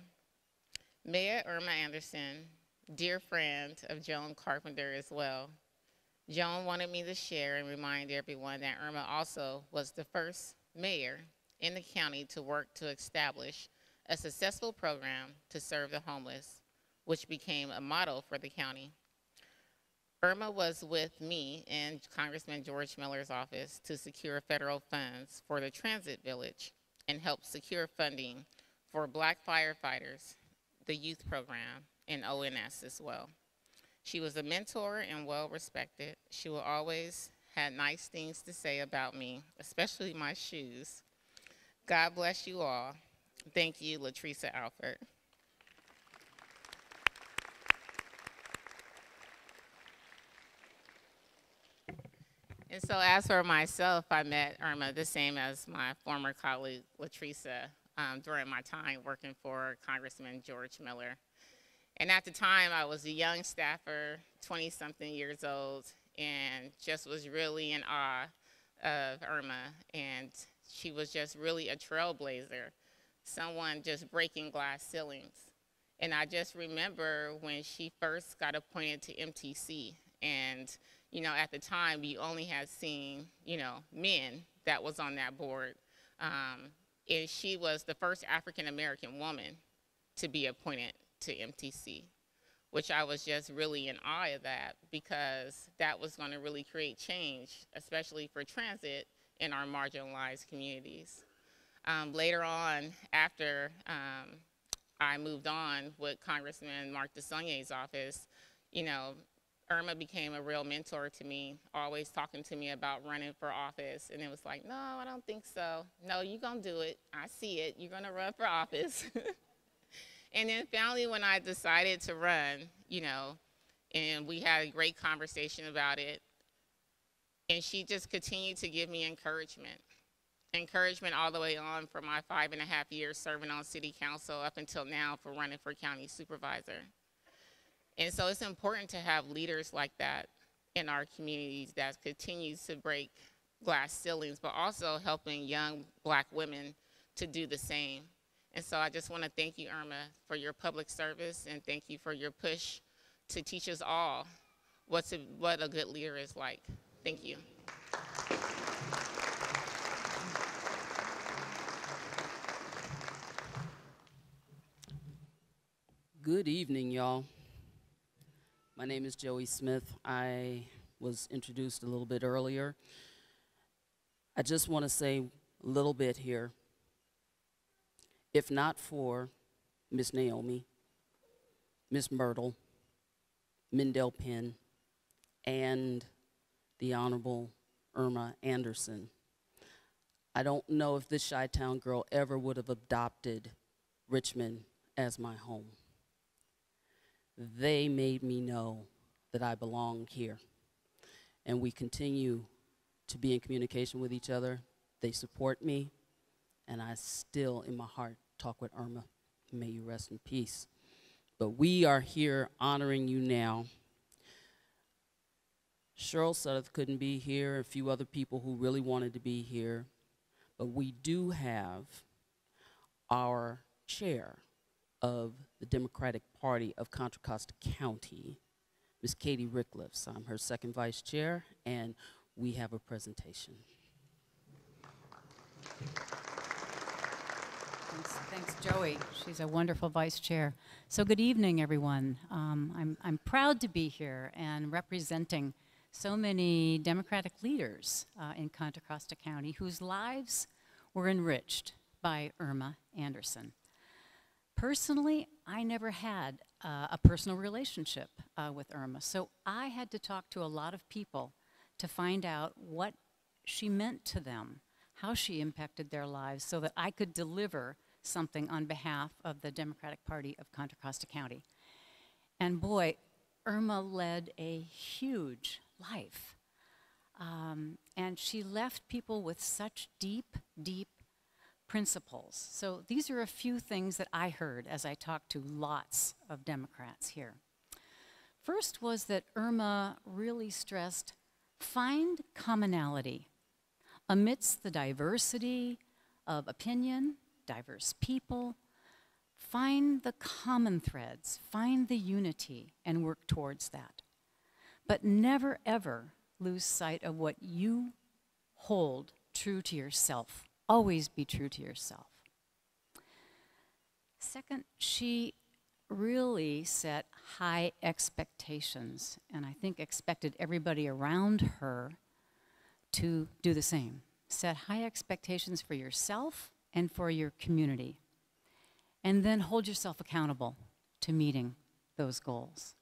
Mayor Irma Anderson, dear friend of Joan Carpenter as well, Joan wanted me to share and remind everyone that Irma also was the first mayor in the county to work to establish a successful program to serve the homeless, which became a model for the county. Irma was with me in Congressman George Miller's office to secure federal funds for the transit village and help secure funding for Black firefighters, the youth program, and ONS as well. She was a mentor and well respected. She will always have nice things to say about me, especially my shoes. God bless you all. Thank you, Latricia Alford. And so as for myself, I met Irma the same as my former colleague, Latricia, during my time working for Congressman George Miller. And at the time, I was a young staffer, 20-something years old, and just was really in awe of Irma. And she was just really a trailblazer, someone just breaking glass ceilings. And I just remember when she first got appointed to MTC, and you know, at the time, we only had seen, you know, men that was on that board. And she was the first African-American woman to be appointed to MTC, which I was just really in awe of that, because that was going to really create change, especially for transit in our marginalized communities. Later on, after I moved on with Congressman Mark DeSaulnier's office, you know, Irma became a real mentor to me, always talking to me about running for office. And it was like, no, I don't think so. No, you're going to do it. I see it. You're going to run for office. And then finally, when I decided to run, you know, and we had a great conversation about it, and she just continued to give me encouragement. Encouragement all the way on for my 5.5 years serving on city council up until now for running for county supervisor. And so it's important to have leaders like that in our communities that continues to break glass ceilings, but also helping young Black women to do the same. And so I just want to thank you, Irma, for your public service, and thank you for your push to teach us all what a good leader is like. Thank you. Good evening, y'all. My name is Joey Smith. I was introduced a little bit earlier. I just want to say a little bit here. If not for Miss Naomi, Miss Myrtle, Mendel Penn, and the Honorable Irma Anderson, I don't know if this Chi-Town girl ever would have adopted Richmond as my home. They made me know that I belong here. And we continue to be in communication with each other. They support me, and I still, in my heart, talk with Irma. May you rest in peace. But we are here honoring you now. Cheryl Sudduth couldn't be here, a few other people who really wanted to be here. But we do have our chair of the Democratic Party of Contra Costa County, Ms. Katie Rickliffs. I'm her second vice chair, and we have a presentation. Thanks, Joey. She's a wonderful vice chair. So good evening, everyone. I'm proud to be here and representing so many Democratic leaders in Contra Costa County whose lives were enriched by Irma Anderson. Personally, I never had a personal relationship with Irma, so I had to talk to a lot of people to find out what she meant to them, how she impacted their lives, so that I could deliver something on behalf of the Democratic Party of Contra Costa County. And boy, Irma led a huge life. And she left people with such deep, deep principles. So these are a few things that I heard as I talked to lots of Democrats here. First was that Irma really stressed, find commonality amidst the diversity of opinion, diverse people. Find the common threads, find the unity, and work towards that. But never, ever lose sight of what you hold true to yourself. Always be true to yourself. Second, she really set high expectations, and I think expected everybody around her to do the same. Set high expectations for yourself and for your community. And then hold yourself accountable to meeting those goals.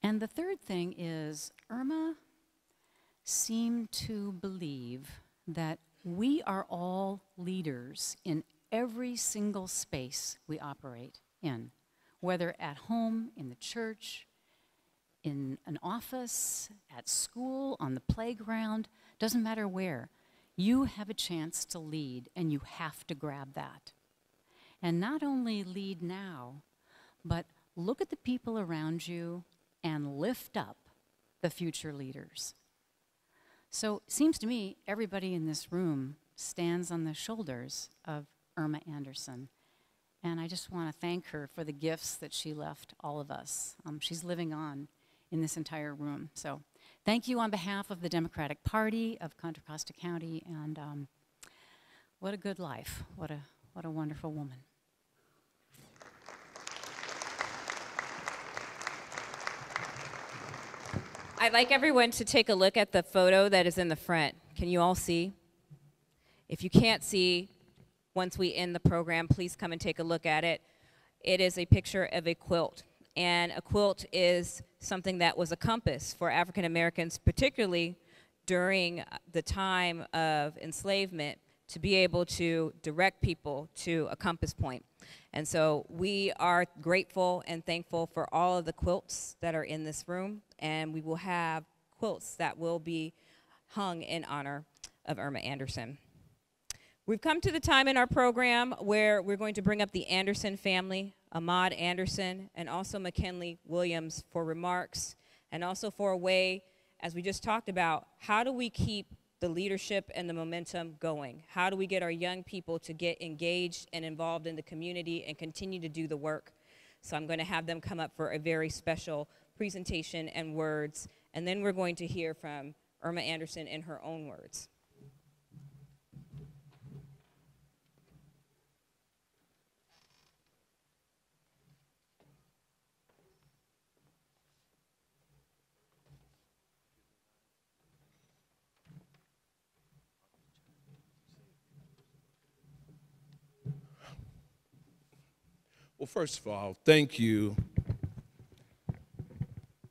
And the third thing is, Irma seemed to believe that we are all leaders in every single space we operate in, whether at home, in the church, in an office, at school, on the playground, doesn't matter where. You have a chance to lead, and you have to grab that. And not only lead now, but look at the people around you and lift up the future leaders. So it seems to me everybody in this room stands on the shoulders of Irma Anderson. And I just want to thank her for the gifts that she left all of us. She's living on in this entire room. So thank you on behalf of the Democratic Party of Contra Costa County, and what a good life. What a wonderful woman. I'd like everyone to take a look at the photo that is in the front. Can you all see? If you can't see, once we end the program, please come and take a look at it. It is a picture of a quilt. And a quilt is something that was a compass for African Americans, particularly during the time of enslavement, to be able to direct people to a compass point. And so we are grateful and thankful for all of the quilts that are in this room, and we will have quilts that will be hung in honor of Irma Anderson. We've come to the time in our program where we're going to bring up the Anderson family, Ahmaud Anderson, and also McKinley Williams for remarks, and also for a way, as we just talked about, how do we keep the leadership and the momentum going? How do we get our young people to get engaged and involved in the community and continue to do the work? So I'm going to have them come up for a very special presentation and words, and then we're going to hear from Irma Anderson in her own words. Well, first of all, thank you.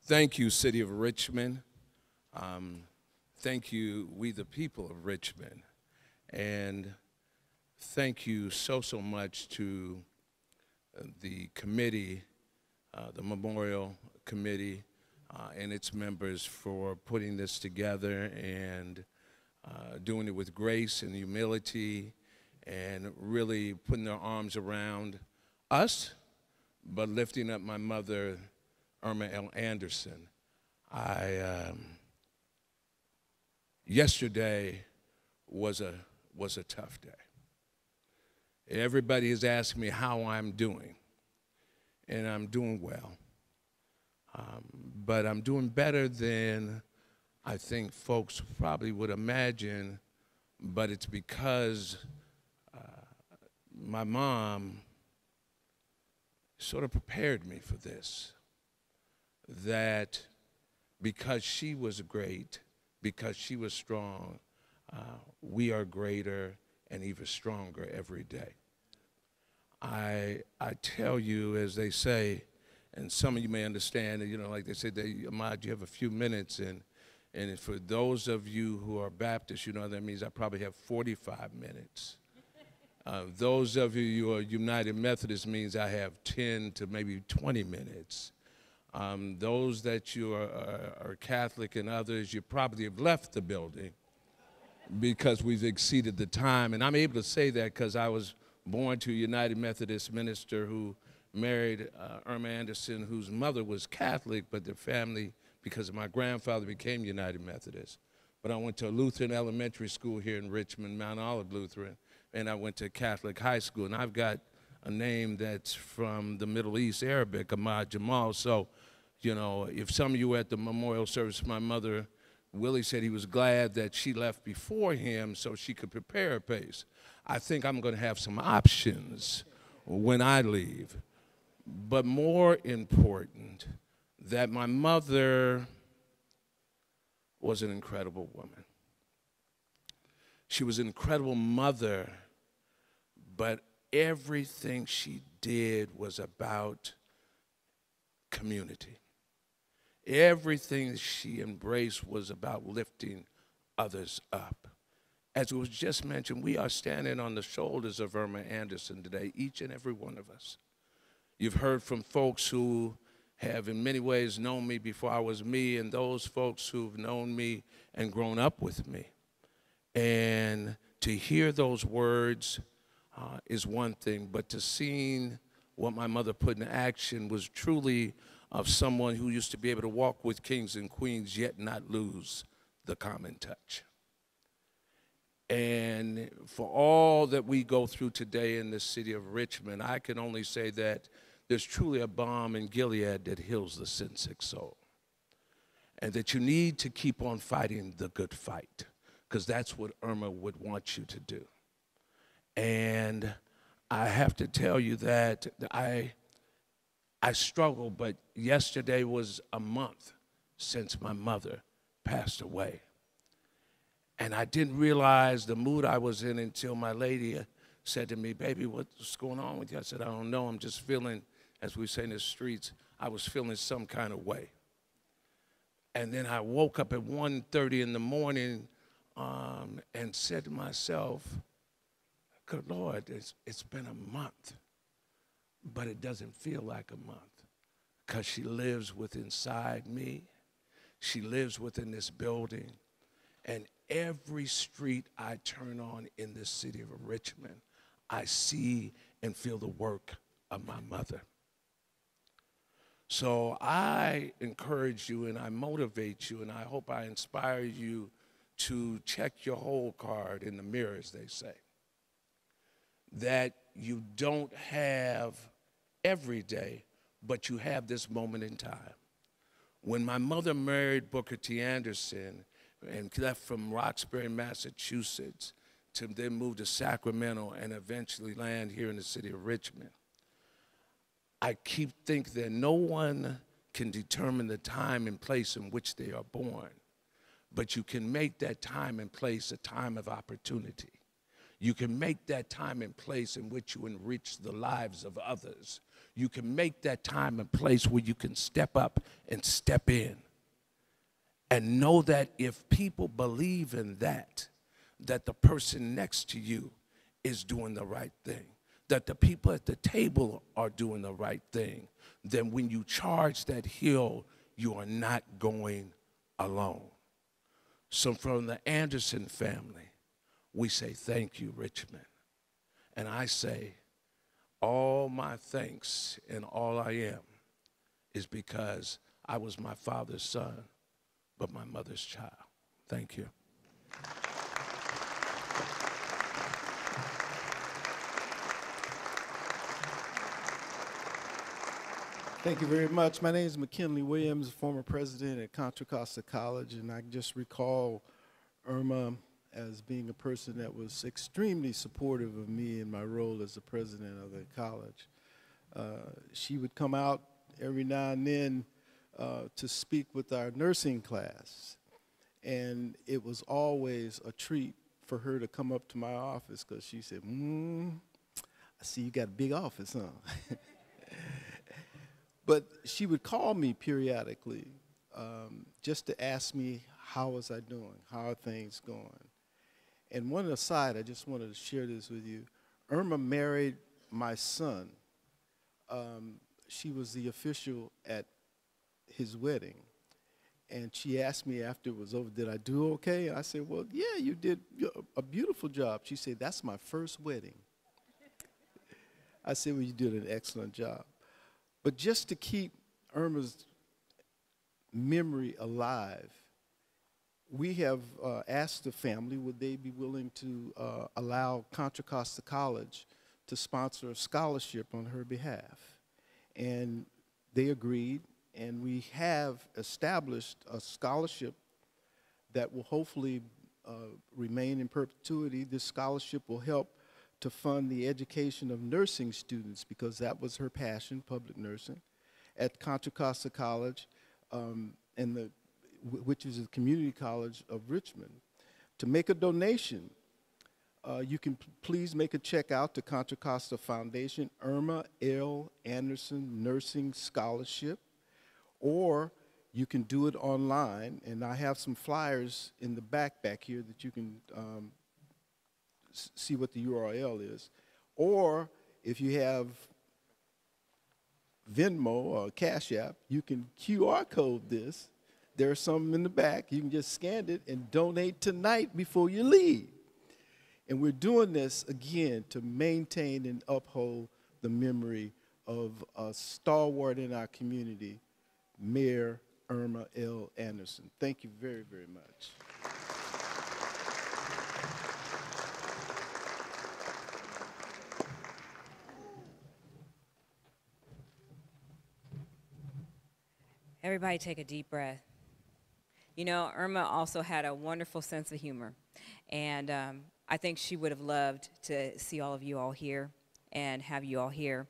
Thank you, City of Richmond. Thank you, we the people of Richmond. And thank you so much to the committee, the Memorial Committee, and its members for putting this together and doing it with grace and humility and really putting their arms around us, but lifting up my mother, Irma L. Anderson. Yesterday was a tough day. Everybody has asked me how I'm doing, and I'm doing well. But I'm doing better than I think folks probably would imagine, but it's because my mom sort of prepared me for this, that because she was great, because she was strong, we are greater and even stronger every day. I tell you, as they say, and some of you may understand, you know, like they say, Ahmad, you have a few minutes, and for those of you who are Baptists, you know that means I probably have 45 minutes. Those of you who are United Methodist means I have 10 to maybe 20 minutes. Those that you are Catholic and others, you probably have left the building because we've exceeded the time. And I'm able to say that because I was born to a United Methodist minister who married Irma Anderson, whose mother was Catholic, but their family, because of my grandfather, became United Methodist. But I went to a Lutheran elementary school here in Richmond, Mount Olive Lutheran, and I went to Catholic high school. And I've got a name that's from the Middle East, Arabic, Ahmad Jamal. So, you know, if some of you were at the memorial service for my mother, Willie said he was glad that she left before him so she could prepare her pace. I think I'm going to have some options when I leave. But more important, that my mother was an incredible woman. She was an incredible mother, but everything she did was about community. Everything she embraced was about lifting others up. As it was just mentioned, we are standing on the shoulders of Irma Anderson today, each and every one of us. You've heard from folks who have in many ways known me before I was me, and those folks who've known me and grown up with me. And to hear those words is one thing, but to see what my mother put in action was truly of someone who used to be able to walk with kings and queens yet not lose the common touch. And for all that we go through today in the city of Richmond, I can only say that there's truly a balm in Gilead that heals the sin-sick soul. And that you need to keep on fighting the good fight, because that's what Irma would want you to do. And I have to tell you that I struggle, but yesterday was a month since my mother passed away. And I didn't realize the mood I was in until my lady said to me, "Baby, what's going on with you?" I said, "I don't know. I'm just feeling," as we say in the streets, I was feeling some kind of way. And then I woke up at 1:30 in the morning and said to myself, "Good Lord, it's been a month, but it doesn't feel like a month, because she lives within inside me. She lives within this building. And every street I turn on in this city of Richmond, I see and feel the work of my mother." So I encourage you and I motivate you and I hope I inspire you to check your whole card in the mirror, as they say. That you don't have every day, but you have this moment in time. When my mother married Booker T. Anderson and left from Roxbury, Massachusetts, to then move to Sacramento and eventually land here in the city of Richmond, I keep thinking that no one can determine the time and place in which they are born, but you can make that time and place a time of opportunity. You can make that time and place in which you enrich the lives of others. You can make that time and place where you can step up and step in. And know that if people believe in that, that the person next to you is doing the right thing, that the people at the table are doing the right thing, then when you charge that hill, you are not going alone. So from the Anderson family, we say thank you, Richmond. And I say all my thanks and all I am is because I was my father's son, but my mother's child. Thank you. Thank you very much. My name is McKinley Williams, former president at Contra Costa College, and I just recall Irma as being a person that was extremely supportive of me in my role as the president of the college. She would come out every now and then to speak with our nursing class. And it was always a treat for her to come up to my office because she said, I see you got a big office, huh? But she would call me periodically just to ask me, how was I doing? How are things going? And one aside, I just wanted to share this with you. Irma married my son. She was the official at his wedding. And she asked me after it was over, did I do okay? And I said, well, yeah, you did a beautiful job. She said, that's my first wedding. I said, well, you did an excellent job. But just to keep Irma's memory alive, we have asked the family, would they be willing to allow Contra Costa College to sponsor a scholarship on her behalf? And they agreed. And we have established a scholarship that will hopefully remain in perpetuity. This scholarship will help to fund the education of nursing students, because that was her passion, public nursing, at Contra Costa College, which is a community college of Richmond. To make a donation, you can please make a check out to Contra Costa Foundation, Irma L. Anderson Nursing Scholarship. Or you can do it online, and I have some flyers in the back here that you can see what the URL is. Or if you have Venmo or Cash App, you can QR code this. There's some in the back. You can just scan it and donate tonight before you leave. And we're doing this, again, to maintain and uphold the memory of a stalwart in our community, Mayor Irma L. Anderson. Thank you very, very much. Everybody take a deep breath. You know, Irma also had a wonderful sense of humor. And I think she would have loved to see all of you all here and have you all here.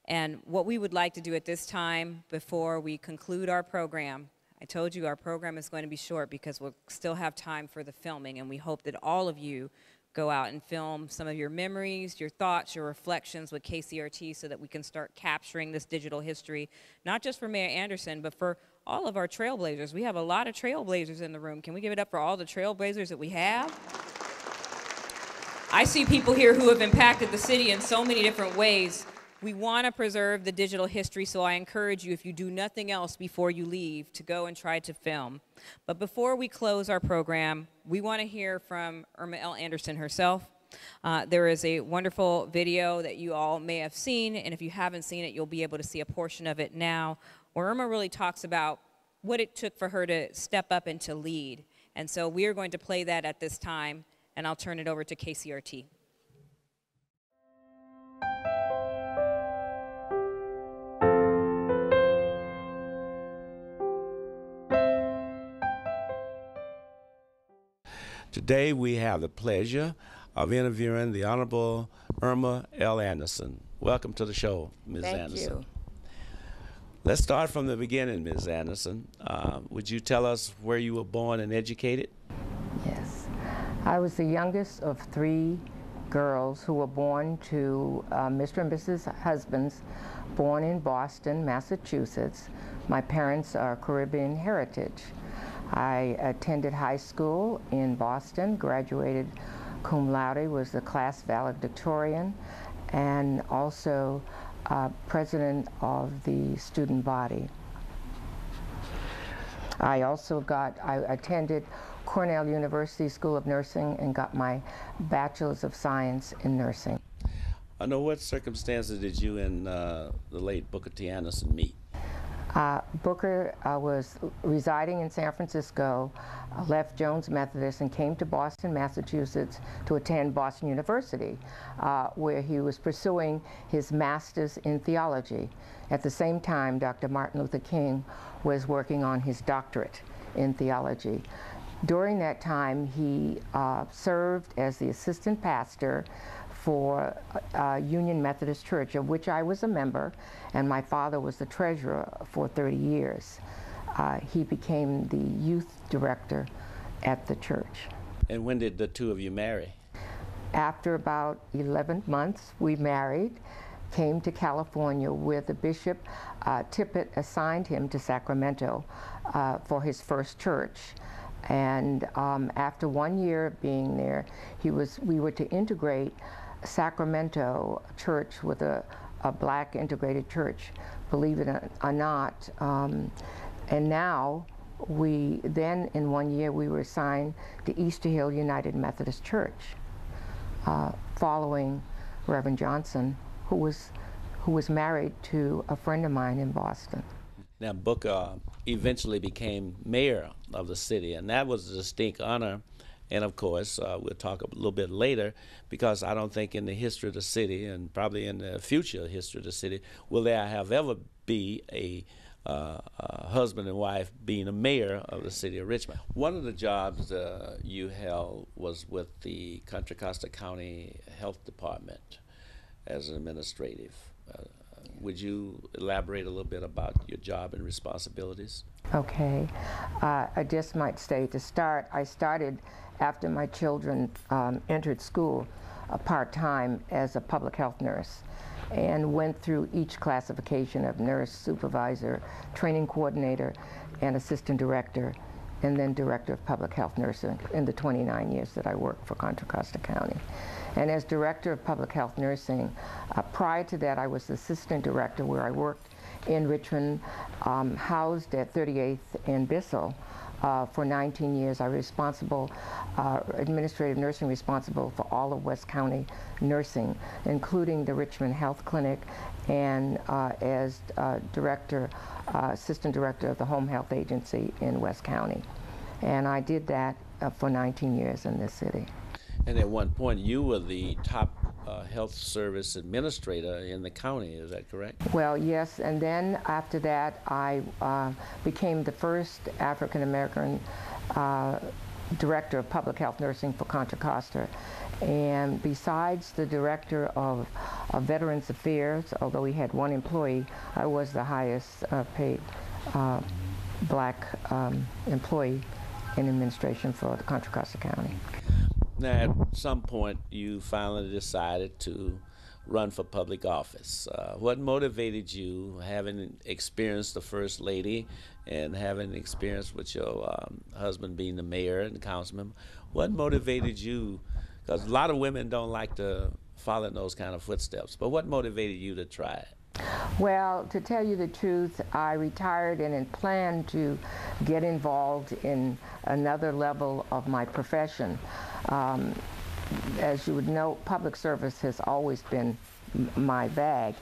And what we would like to do at this time, before we conclude our program, I told you our program is going to be short because we'll still have time for the filming, and we hope that all of you go out and film some of your memories, your thoughts, your reflections with KCRT so that we can start capturing this digital history, not just for Mayor Anderson, but for all of our trailblazers. We have a lot of trailblazers in the room. Can we give it up for all the trailblazers that we have? I see people here who have impacted the city in so many different ways. We want to preserve the digital history, so I encourage you, if you do nothing else before you leave, to go and try to film. But before we close our program, we want to hear from Irma L. Anderson herself. There is a wonderful video that you all may have seen, and if you haven't seen it, you'll be able to see a portion of it now, where Irma really talks about what it took for her to step up and to lead. And so we are going to play that at this time, and I'll turn it over to KCRT. Today we have the pleasure of interviewing the Honorable Irma L. Anderson. Welcome to the show, Ms. Anderson. Thank you. Let's start from the beginning, Ms. Anderson. Would you tell us where you were born and educated? Yes. I was the youngest of 3 girls who were born to Mr. and Mrs. Husbands, born in Boston, Massachusetts. My parents are Caribbean heritage. I attended high school in Boston, graduated cum laude, was the class valedictorian, and also president of the student body. I attended Cornell University School of Nursing and got my Bachelor's of Science in Nursing. Under what circumstances did you and the late Booker T. Anderson meet? Booker was residing in San Francisco, left Jones Methodist and came to Boston, Massachusetts to attend Boston University, where he was pursuing his master's in theology. At the same time, Dr. Martin Luther King was working on his doctorate in theology. During that time, he served as the assistant pastor for Union Methodist Church, of which I was a member, and my father was the treasurer for 30 years. He became the youth director at the church. And when did the two of you marry? After about 11 months, we married, came to California, where the bishop, Tippett, assigned him to Sacramento for his first church. And after 1 year of being there, we were to integrate Sacramento church with a black integrated church, believe it or not. And now, then in 1 year, we were assigned to Easter Hill United Methodist Church, following Reverend Johnson, who was married to a friend of mine in Boston. Now, Booker eventually became mayor of the city, and that was a distinct honor. And of course, we'll talk a little bit later, because I don't think in the history of the city, and probably in the future history of the city, will there have ever be a husband and wife being a mayor of the city of Richmond. One of the jobs you held was with the Contra Costa County Health Department as an administrative. Would you elaborate a little bit about your job and responsibilities? Okay. I just might say, to start, I started after my children entered school part-time as a public health nurse, and went through each classification of nurse, supervisor, training coordinator, and assistant director, and then director of public health nursing in the 29 years that I worked for Contra Costa County. And as director of public health nursing, prior to that I was the assistant director, where I worked in Richmond, housed at 38th and Bissell for 19 years. I was responsible, administrative nursing responsible for all of West County nursing, including the Richmond Health Clinic, and as director, assistant director of the Home Health Agency in West County. And I did that for 19 years in this city. And at one point, you were the top health service administrator in the county, is that correct? Well, yes, and then after that, I became the first African-American director of public health nursing for Contra Costa. And besides the director of Veterans Affairs, although he had one employee, I was the highest paid black employee in administration for the Contra Costa County. Now, at some point, you finally decided to run for public office. What motivated you, having experienced the First Lady and having experience with your husband being the mayor and the councilman, what motivated you? Because a lot of women don't like to follow in those kind of footsteps, but what motivated you to try it? Well, to tell you the truth, I retired and planned to get involved in another level of my profession. As you would know, public service has always been my bag.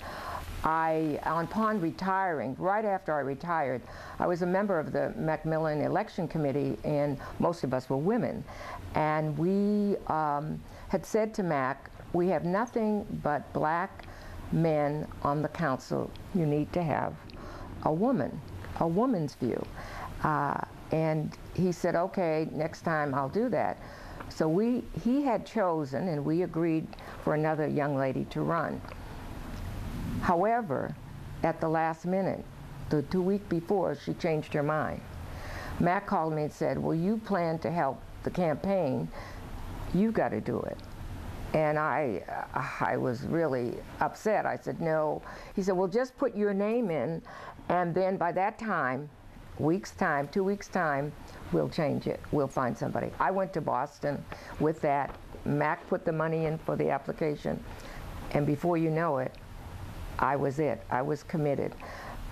Upon retiring, right after I retired, I was a member of the Macmillan Election Committee, and most of us were women. And we had said to Mac, we have nothing but black men on the council. You need to have a woman's view. And he said, okay, next time I'll do that. So he had chosen, and we agreed for another young lady to run. However, at the last minute, the 2 weeks before, she changed her mind. Mac called me and said, well, you plan to help the campaign, you've got to do it. And I was really upset. I said, no. He said, well, just put your name in, and then by that time, 2 weeks' time, we'll change it. We'll find somebody. I went to Boston with that. Mac put the money in for the application, and before you know it, I was committed.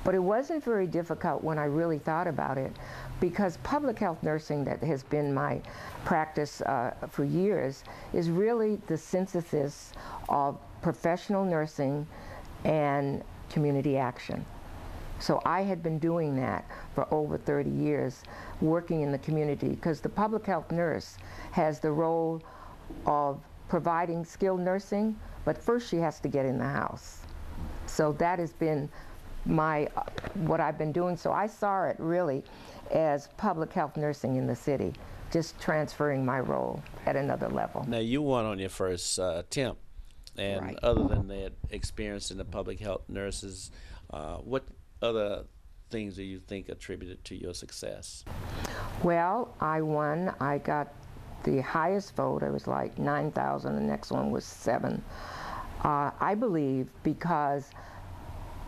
But it wasn't very difficult when I really thought about it, because public health nursing, that has been my practice for years, is really the synthesis of professional nursing and community action. So I had been doing that for over 30 years, working in the community, because the public health nurse has the role of providing skilled nursing, but first she has to get in the house. So that has been what I've been doing. So I saw it really as public health nursing in the city, just transferring my role at another level. Now, you won on your first attempt, and Right. other than that experience in the public health nurses, what other things do you think attributed to your success? Well, I won. I got the highest vote. It was like 9,000. The next one was 7. I believe because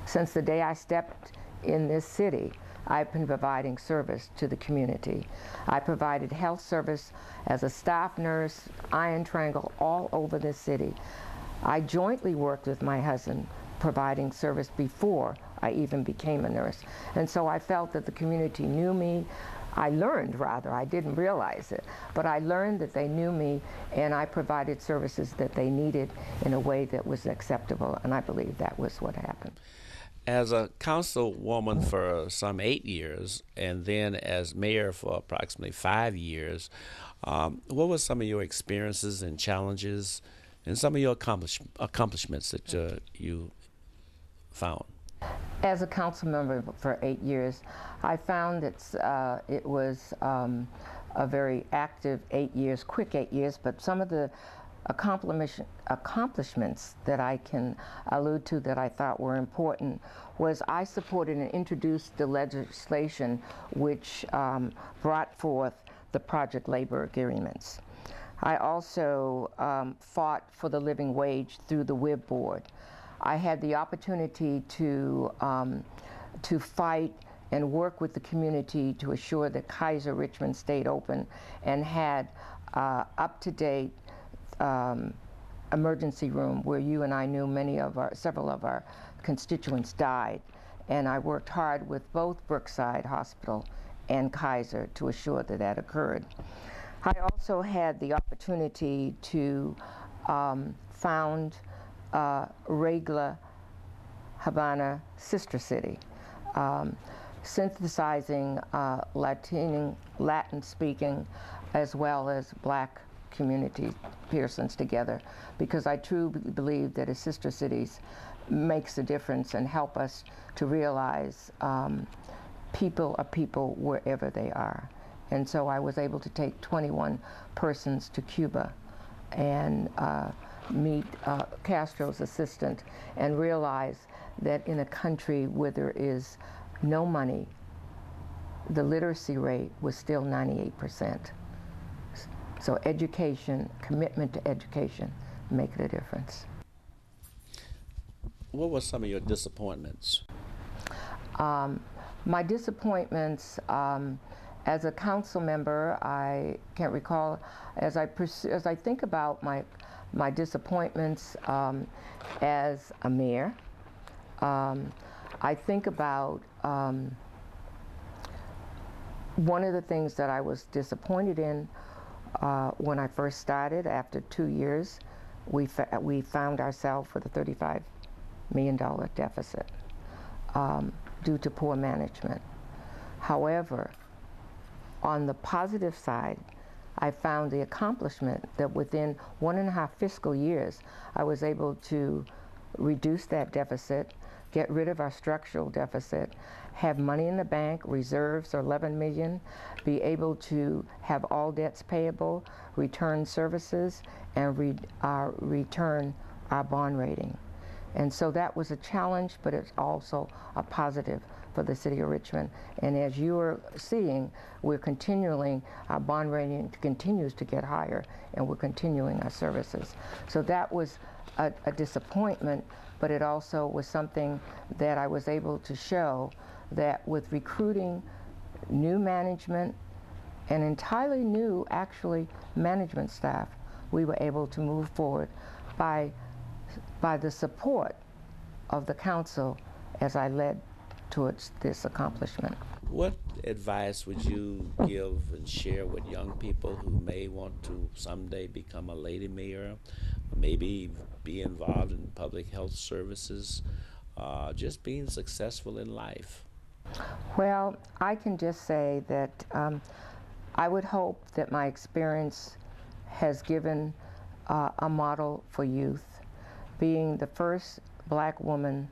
since the day I stepped in this city, I've been providing service to the community. I provided health service as a staff nurse, Iron Triangle, all over the city. I jointly worked with my husband providing service before I even became a nurse. And so I felt that the community knew me. I learned, rather, I didn't realize it, but I learned that they knew me, and I provided services that they needed in a way that was acceptable, and I believe that was what happened. As a councilwoman for some 8 years, and then as mayor for approximately 5 years, what were some of your experiences and challenges and some of your accomplishments that you found? As a council member for 8 years, I found that it was a very active 8 years, quick 8 years, but some of the accomplishments that I can allude to that I thought were important was I supported and introduced the legislation which brought forth the project labor agreements. I also fought for the living wage through the WIB board. I had the opportunity to fight and work with the community to assure that Kaiser Richmond stayed open and had up-to-date emergency room where you and I knew several of our constituents died. And I worked hard with both Brookside Hospital and Kaiser to assure that that occurred. I also had the opportunity to found Regla Havana Sister City, synthesizing Latin speaking as well as black community persons together, because I truly believe that as sister cities makes a difference and help us to realize people are people wherever they are. And so I was able to take 21 persons to Cuba and meet Castro's assistant and realize that in a country where there is no money, the literacy rate was still 98%. So education, commitment to education, make a difference. What were some of your disappointments? My disappointments, as a council member, I can't recall, as I think about my disappointments as a mayor, I think about one of the things that I was disappointed in when I first started. After 2 years, we found ourselves with a $35 million deficit due to poor management. However, on the positive side, I found the accomplishment that within 1.5 fiscal years, I was able to reduce that deficit, get rid of our structural deficit, have money in the bank, reserves are 11 million, be able to have all debts payable, return services, and return our bond rating. And so that was a challenge, but it's also a positive for the City of Richmond. And as you are seeing, we're continuing, our bond rating continues to get higher, and we're continuing our services. So that was a disappointment, but it also was something that I was able to show that with recruiting new management and entirely new, actually, management staff, we were able to move forward by the support of the council as I led towards this accomplishment. What advice would you give and share with young people who may want to someday become a lady mayor, maybe be involved in public health services, just being successful in life? Well, I can just say that I would hope that my experience has given a model for youth. Being the first black woman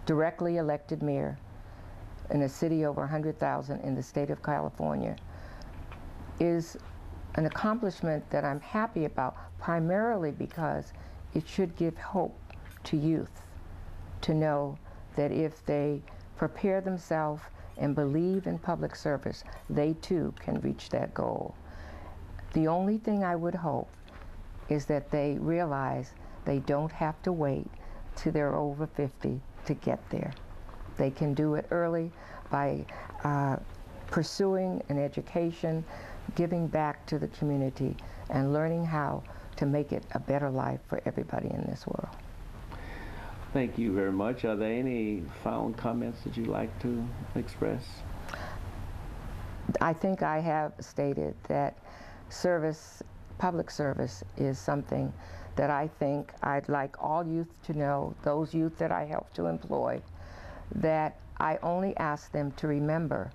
directly elected mayor in a city over 100,000 in the state of California, is an accomplishment that I'm happy about, primarily because it should give hope to youth to know that if they prepare themselves and believe in public service, they too can reach that goal. The only thing I would hope is that they realize they don't have to wait till they're over 50 to get there. They can do it early by pursuing an education, giving back to the community, and learning how to make it a better life for everybody in this world. Thank you very much. Are there any final comments that you'd like to express? I think I have stated that service, public service, is something that I think I'd like all youth to know, those youth that I help to employ, that I only ask them to remember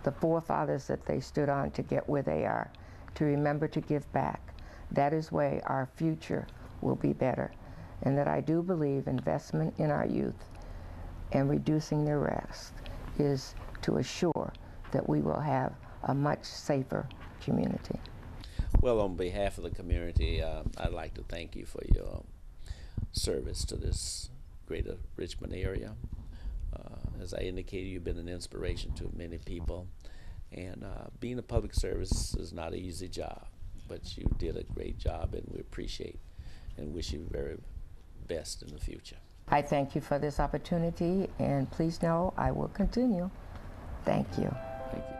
the forefathers that they stood on to get where they are, to remember to give back. That is where our future will be better. And that I do believe investment in our youth and reducing their rest is to assure that we will have a much safer community. Well, on behalf of the community, I'd like to thank you for your service to this greater Richmond area. As I indicated, you've been an inspiration to many people. And being a public service is not an easy job, but you did a great job, and we appreciate and wish you very best in the future. I thank you for this opportunity, and please know I will continue. Thank you. Thank you.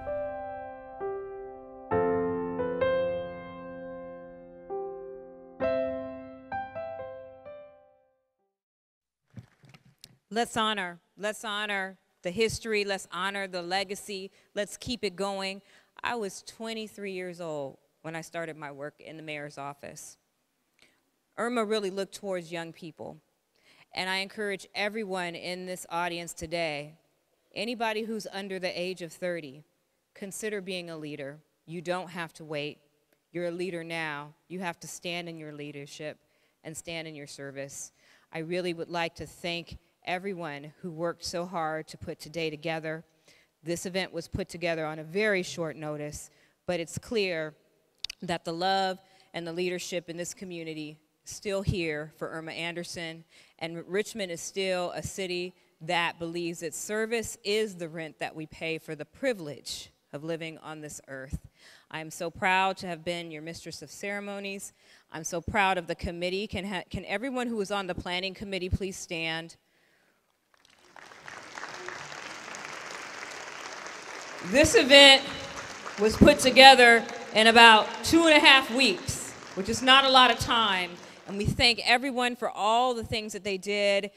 Let's honor the history, let's honor the legacy, let's keep it going. I was 23 years old when I started my work in the mayor's office. Irma really looked towards young people, and I encourage everyone in this audience today, anybody who's under the age of 30, consider being a leader. You don't have to wait. You're a leader now. You have to stand in your leadership and stand in your service. I really would like to thank everyone who worked so hard to put today together. This event was put together on a very short notice, but it's clear that the love and the leadership in this community is still here for Irma Anderson, and Richmond is still a city that believes that service is the rent that we pay for the privilege of living on this earth. I am so proud to have been your mistress of ceremonies. I'm so proud of the committee. Can everyone who was on the planning committee please stand? This event was put together in about 2.5 weeks, which is not a lot of time. And we thank everyone for all the things that they did.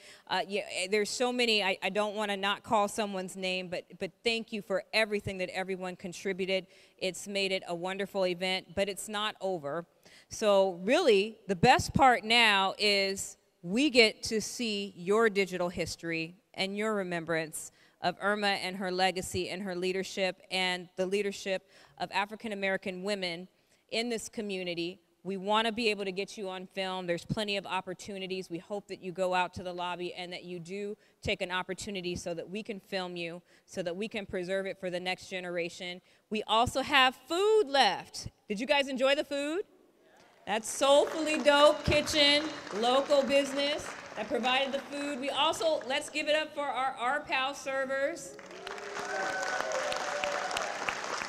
There's so many, I don't want to not call someone's name, but thank you for everything that everyone contributed. It's made it a wonderful event, but it's not over. So really, the best part now is we get to see your digital history and your remembrance of Irma and her legacy and her leadership and the leadership of African-American women in this community. We want to be able to get you on film. There's plenty of opportunities. We hope that you go out to the lobby and that you do take an opportunity so that we can film you, so that we can preserve it for the next generation. We also have food left. Did you guys enjoy the food? That's Soulfully Dope Kitchen, local business that provided the food. We also, let's give it up for our pal servers.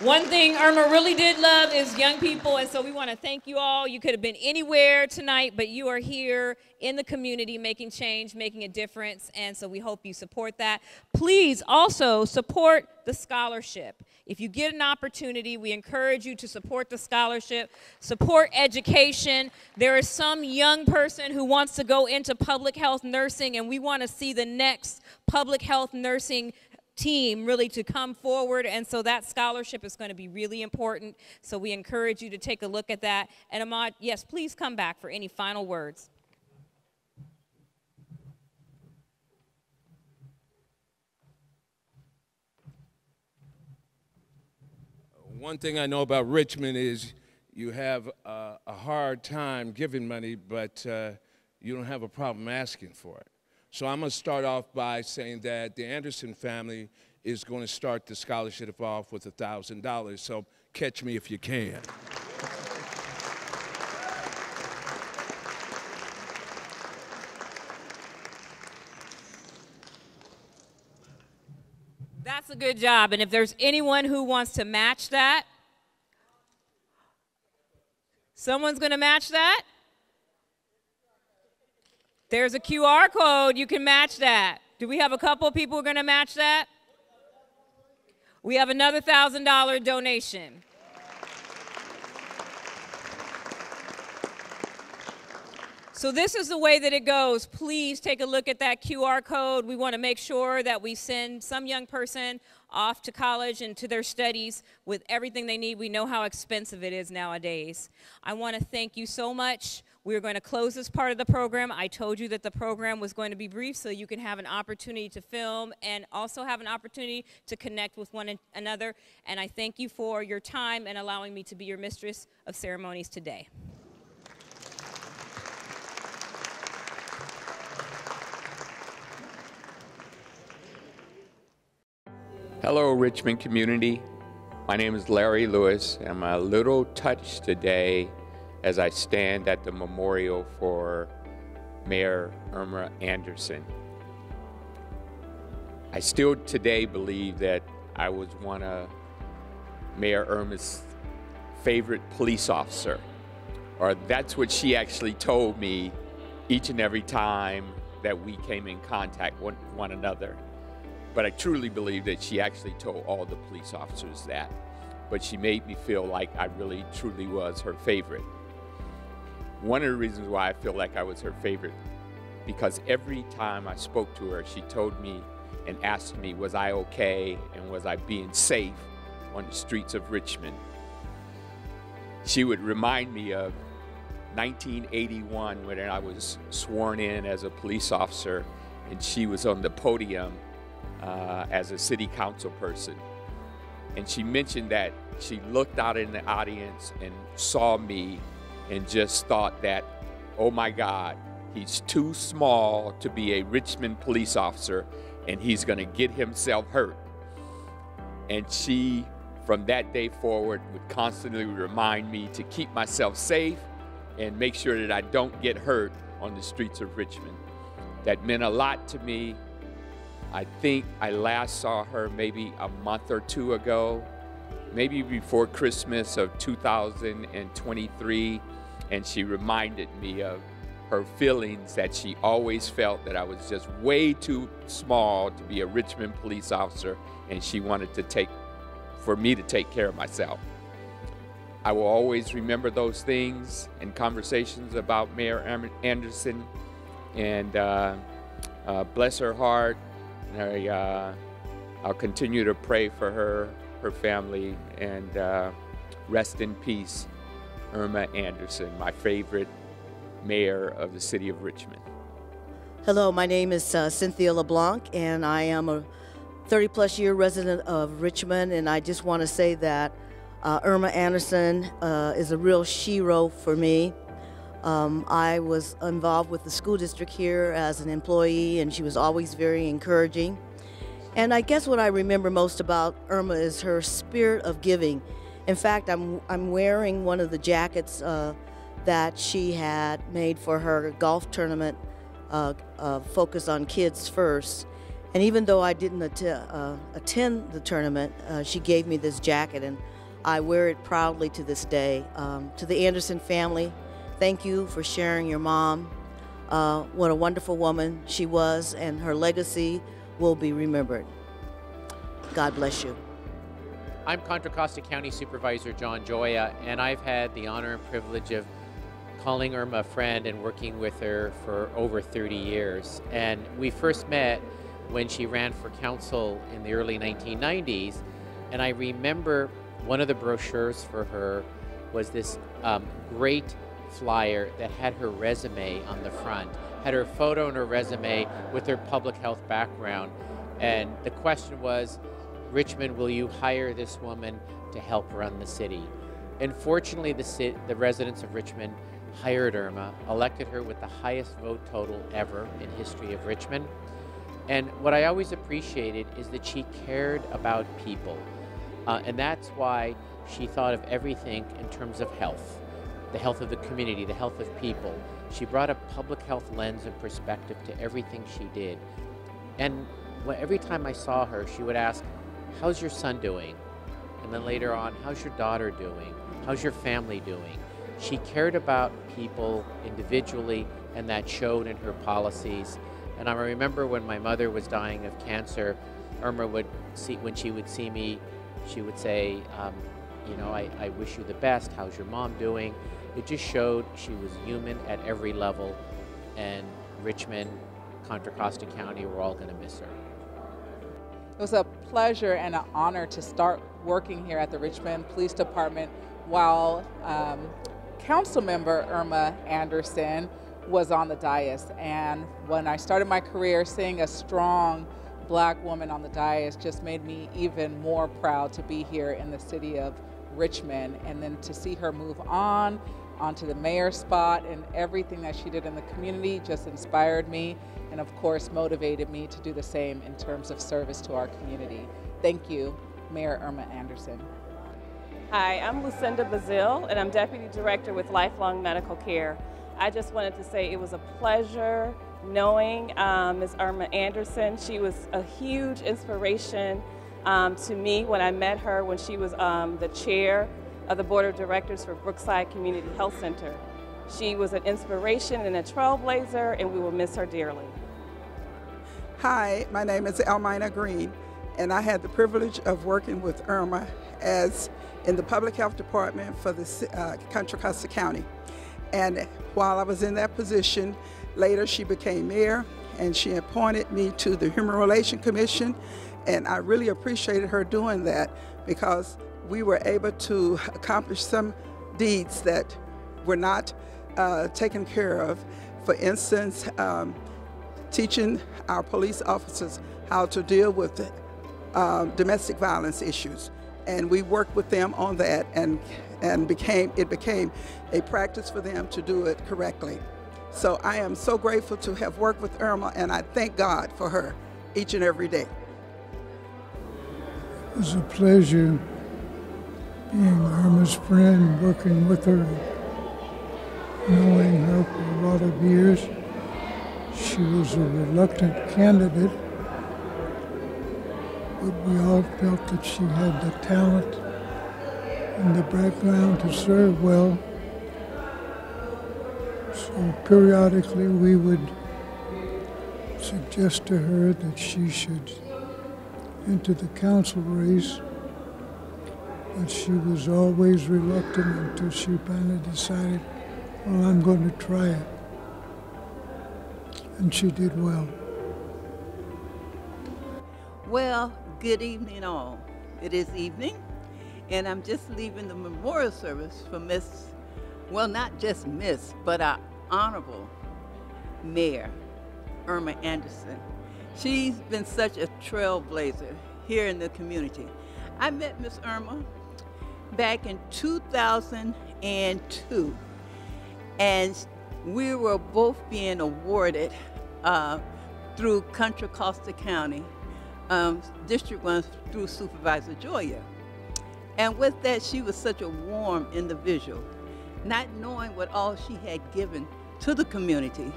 One thing Irma really did love is young people, and so we want to thank you all. You could have been anywhere tonight, but you are here in the community making change, making a difference, and so we hope you support that. Please also support the scholarship. If you get an opportunity, we encourage you to support the scholarship, support education. There is some young person who wants to go into public health nursing, and we want to see the next public health nursing team really to come forward, and so that scholarship is going to be really important. So we encourage you to take a look at that. And Ahmad, yes, please come back for any final words. One thing I know about Richmond is you have a hard time giving money, but you don't have a problem asking for it. So I'm going to start off by saying that the Anderson family is going to start the scholarship off with $1,000. So catch me if you can. That's a good job. And if there's anyone who wants to match that, someone's going to match that? There's a QR code. You can match that. Do we have a couple of people who are going to match that? We have another $1,000 donation. So this is the way that it goes. Please take a look at that QR code. We want to make sure that we send some young person off to college and to their studies with everything they need. We know how expensive it is nowadays. I want to thank you so much. We're going to close this part of the program. I told you that the program was going to be brief so you can have an opportunity to film and also have an opportunity to connect with one another. And I thank you for your time and allowing me to be your mistress of ceremonies today. Hello, Richmond community. My name is Larry Lewis, and I'm a little touched today as I stand at the memorial for Mayor Irma Anderson. I still today believe that I was one of Mayor Irma's favorite police officer, or that's what she actually told me each and every time that we came in contact with one another. But I truly believe that she actually told all the police officers that. But she made me feel like I really, truly was her favorite. One of the reasons why I feel like I was her favorite, because every time I spoke to her, she told me and asked me, was I okay and was I being safe on the streets of Richmond? She would remind me of 1981 when I was sworn in as a police officer and she was on the podium as a city council person. And she mentioned that she looked out in the audience and saw me and just thought that, oh my God, he's too small to be a Richmond police officer and he's gonna get himself hurt. And she, from that day forward, would constantly remind me to keep myself safe and make sure that I don't get hurt on the streets of Richmond. That meant a lot to me. I think I last saw her maybe a month or two ago, maybe before Christmas of 2023, and she reminded me of her feelings that she always felt that I was just way too small to be a Richmond police officer, and she wanted for me to take care of myself. I will always remember those things and conversations about Mayor Anderson, and bless her heart. I'll continue to pray for her family, and rest in peace, Irma Anderson, my favorite mayor of the city of Richmond. Hello, my name is Cynthia LeBlanc, and I am a 30-plus year resident of Richmond, and I just want to say that Irma Anderson is a real shero for me. I was involved with the school district here as an employee, and she was always very encouraging. And I guess what I remember most about Irma is her spirit of giving. In fact, I'm wearing one of the jackets that she had made for her golf tournament, focused on kids first. And even though I didn't attend the tournament, she gave me this jacket, and I wear it proudly to this day. To the Anderson family, thank you for sharing your mom. What a wonderful woman she was, and her legacy will be remembered. God bless you. I'm Contra Costa County Supervisor John Joya, and I've had the honor and privilege of calling Irma a friend and working with her for over 30 years. And we first met when she ran for council in the early 1990s, and I remember one of the brochures for her was this great flyer that had her resume on the front, had her photo and her resume with her public health background. And the question was, Richmond, will you hire this woman to help run the city? And fortunately, the residents of Richmond hired Irma, elected her with the highest vote total ever in history of Richmond. And what I always appreciated is that she cared about people. And that's why she thought of everything in terms of health, the health of the community, the health of people. She brought a public health lens and perspective to everything she did. And every time I saw her, she would ask, how's your son doing? And then later on, how's your daughter doing? How's your family doing? She cared about people individually, and that showed in her policies. And I remember when my mother was dying of cancer, Irma would see, when she would see me, she would say, you know, I wish you the best. How's your mom doing? It just showed she was human at every level, and Richmond, Contra Costa County, we're all going to miss her. It was a pleasure and an honor to start working here at the Richmond Police Department while Council Member Irma Anderson was on the dais. And when I started my career, seeing a strong Black woman on the dais just made me even more proud to be here in the city of Richmond. And then to see her move onto the mayor's spot, and everything that she did in the community just inspired me, and of course motivated me to do the same in terms of service to our community. Thank you, Mayor Irma Anderson. Hi, I'm Lucinda Bazile, and I'm Deputy Director with Lifelong Medical Care. I just wanted to say it was a pleasure knowing Ms. Irma Anderson. She was a huge inspiration to me when I met her when she was the chair of the Board of Directors for Brookside Community Health Center. She was an inspiration and a trailblazer, and we will miss her dearly. Hi, my name is Elmina Green, and I had the privilege of working with Irma as in the Public Health Department for the Contra Costa County. And while I was in that position, later she became mayor, and she appointed me to the Human Relations Commission, and I really appreciated her doing that because we were able to accomplish some deeds that were not taken care of. For instance, teaching our police officers how to deal with domestic violence issues. And we worked with them on that, and it became a practice for them to do it correctly. So I am so grateful to have worked with Irma, and I thank God for her each and every day. It was a pleasure being Irma's friend, working with her, knowing her for a lot of years. She was a reluctant candidate, but we all felt that she had the talent and the background to serve well. So periodically we would suggest to her that she should enter the council race, but she was always reluctant until she finally decided, well, I'm going to try it. And she did well. Well, good evening all. It is evening, and I'm just leaving the memorial service for Miss, well, not just Miss, but our honorable Mayor, Irma Anderson. She's been such a trailblazer here in the community. I met Miss Irma back in 2002, and we were both being awarded through Contra Costa County, District 1 through Supervisor Joya. And with that, she was such a warm individual, not knowing what all she had given to the community.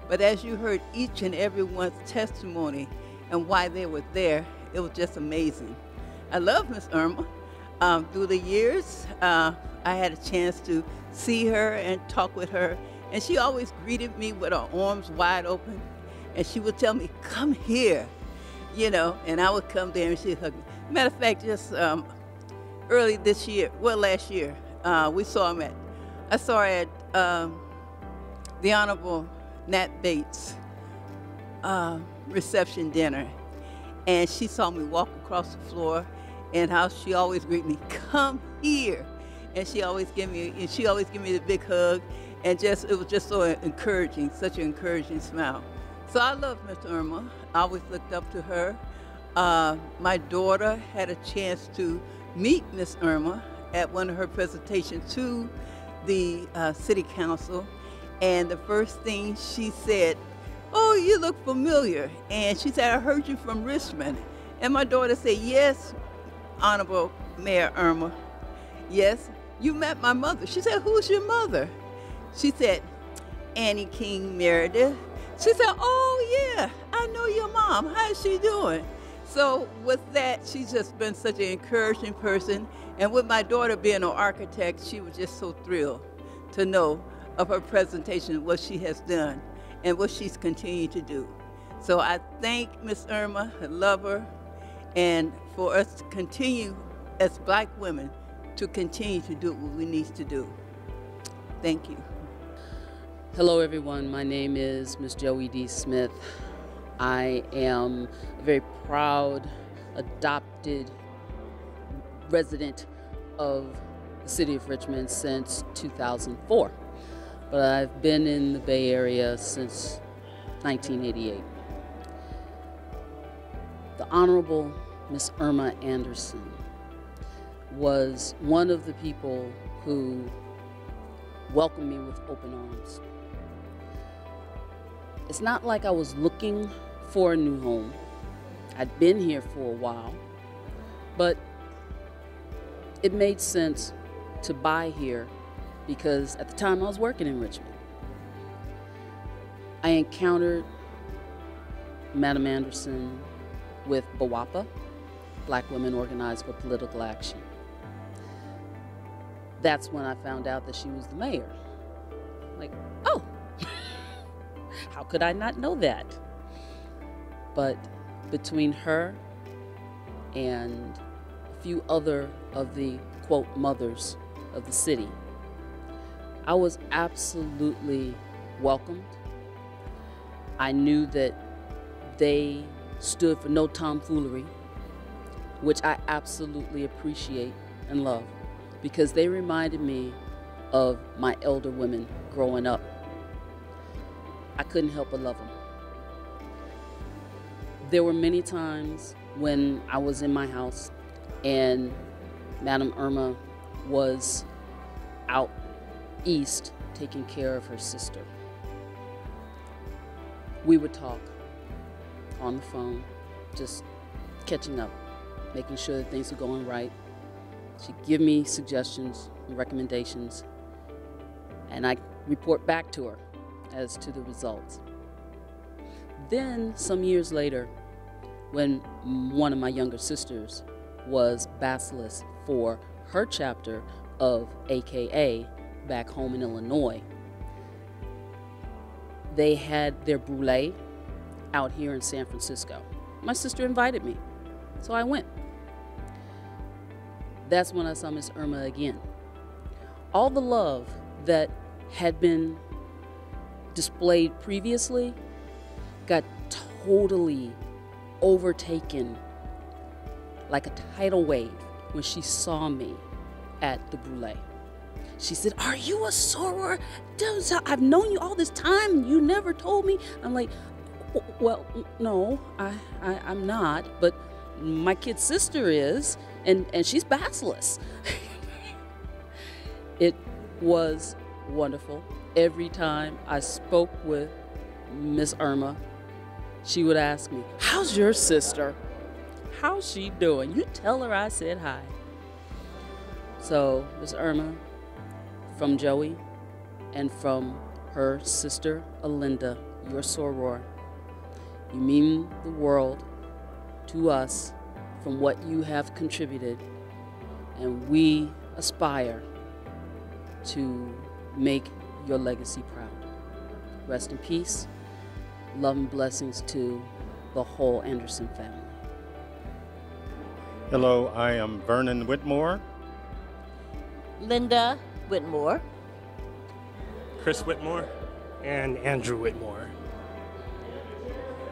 But as you heard each and everyone's testimony and why they were there, it was just amazing. I love Miss Irma. Through the years, I had a chance to see her and talk with her, and she always greeted me with her arms wide open, and she would tell me, come here, you know, and I would come there and she'd hug me. Matter of fact, just early this year, well, last year, I saw her at the Honorable Nat Bates reception dinner, and she saw me walk across the floor, and how she always greeted me, come here, and she always give me the big hug, and it was just so encouraging, such an encouraging smile. So I love Miss Irma. I always looked up to her. My daughter had a chance to meet Miss Irma at one of her presentations to the City Council, and the first thing she said, oh, you look familiar. And she said, I heard you from Richmond. And my daughter said, yes, Honorable Mayor Irma. Yes, you met my mother. She said, who's your mother? She said, Annie King Meredith. She said, oh yeah, I know your mom. How's she doing? So with that, she's just been such an encouraging person. And with my daughter being an architect, she was just so thrilled to know of her presentation, what she has done and what she's continued to do. So I thank Miss Irma, I love her, and for us to continue as Black women to continue to do what we need to do. Thank you. Hello everyone, my name is Ms. Joey D. Smith. I am a very proud adopted resident of the City of Richmond since 2004. But I've been in the Bay Area since 1988. The Honorable Miss Irma Anderson was one of the people who welcomed me with open arms. It's not like I was looking for a new home. I'd been here for a while, but it made sense to buy here because at the time I was working in Richmond. I encountered Madam Anderson with BAWAPA, Black Women Organized for Political Action. That's when I found out that she was the mayor. Like, oh, how could I not know that? But between her and a few other of the, quote, mothers of the city, I was absolutely welcomed. I knew that they stood for no tomfoolery, which I absolutely appreciate and love, because they reminded me of my elder women growing up. I couldn't help but love them. There were many times when I was in my house and Madam Irma was out east taking care of her sister. We would talk on the phone, just catching up, making sure that things were going right. She'd give me suggestions and recommendations, and I report back to her as to the results. Then, some years later, when one of my younger sisters was basilisk for her chapter of AKA back home in Illinois, they had their brûlée out here in San Francisco. My sister invited me, so I went. That's when I saw Miss Irma again. All the love that had been displayed previously got totally overtaken like a tidal wave when she saw me at the brûlée. She said, "Are you a soror? I've known you all this time and you never told me." I'm like, "Well, no, I'm not, but my kid's sister is, and she's basilisk." It was wonderful. Every time I spoke with Miss Irma, she would ask me, "How's your sister? How's she doing? You tell her I said hi." So, Miss Irma, from Joey and from her sister Alinda, your soror, you mean the world to us from what you have contributed, and we aspire to make your legacy proud. Rest in peace. Love and blessings to the whole Anderson family. Hello, I am Vernon Whitmore. Linda Whitmore. Chris Whitmore. And Andrew Whitmore.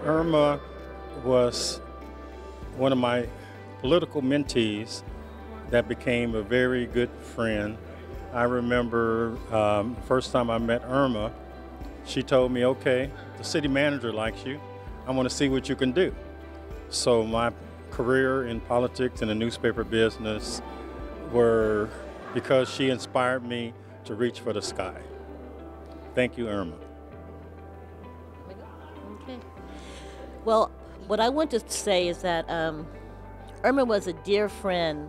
Irma was one of my political mentees that became a very good friend. I remember first time I met Irma, she told me, "Okay, the city manager likes you. I want to see what you can do." So my career in politics and the newspaper business were because she inspired me to reach for the sky. Thank you, Irma. Okay. Well, what I want to say is that Irma was a dear friend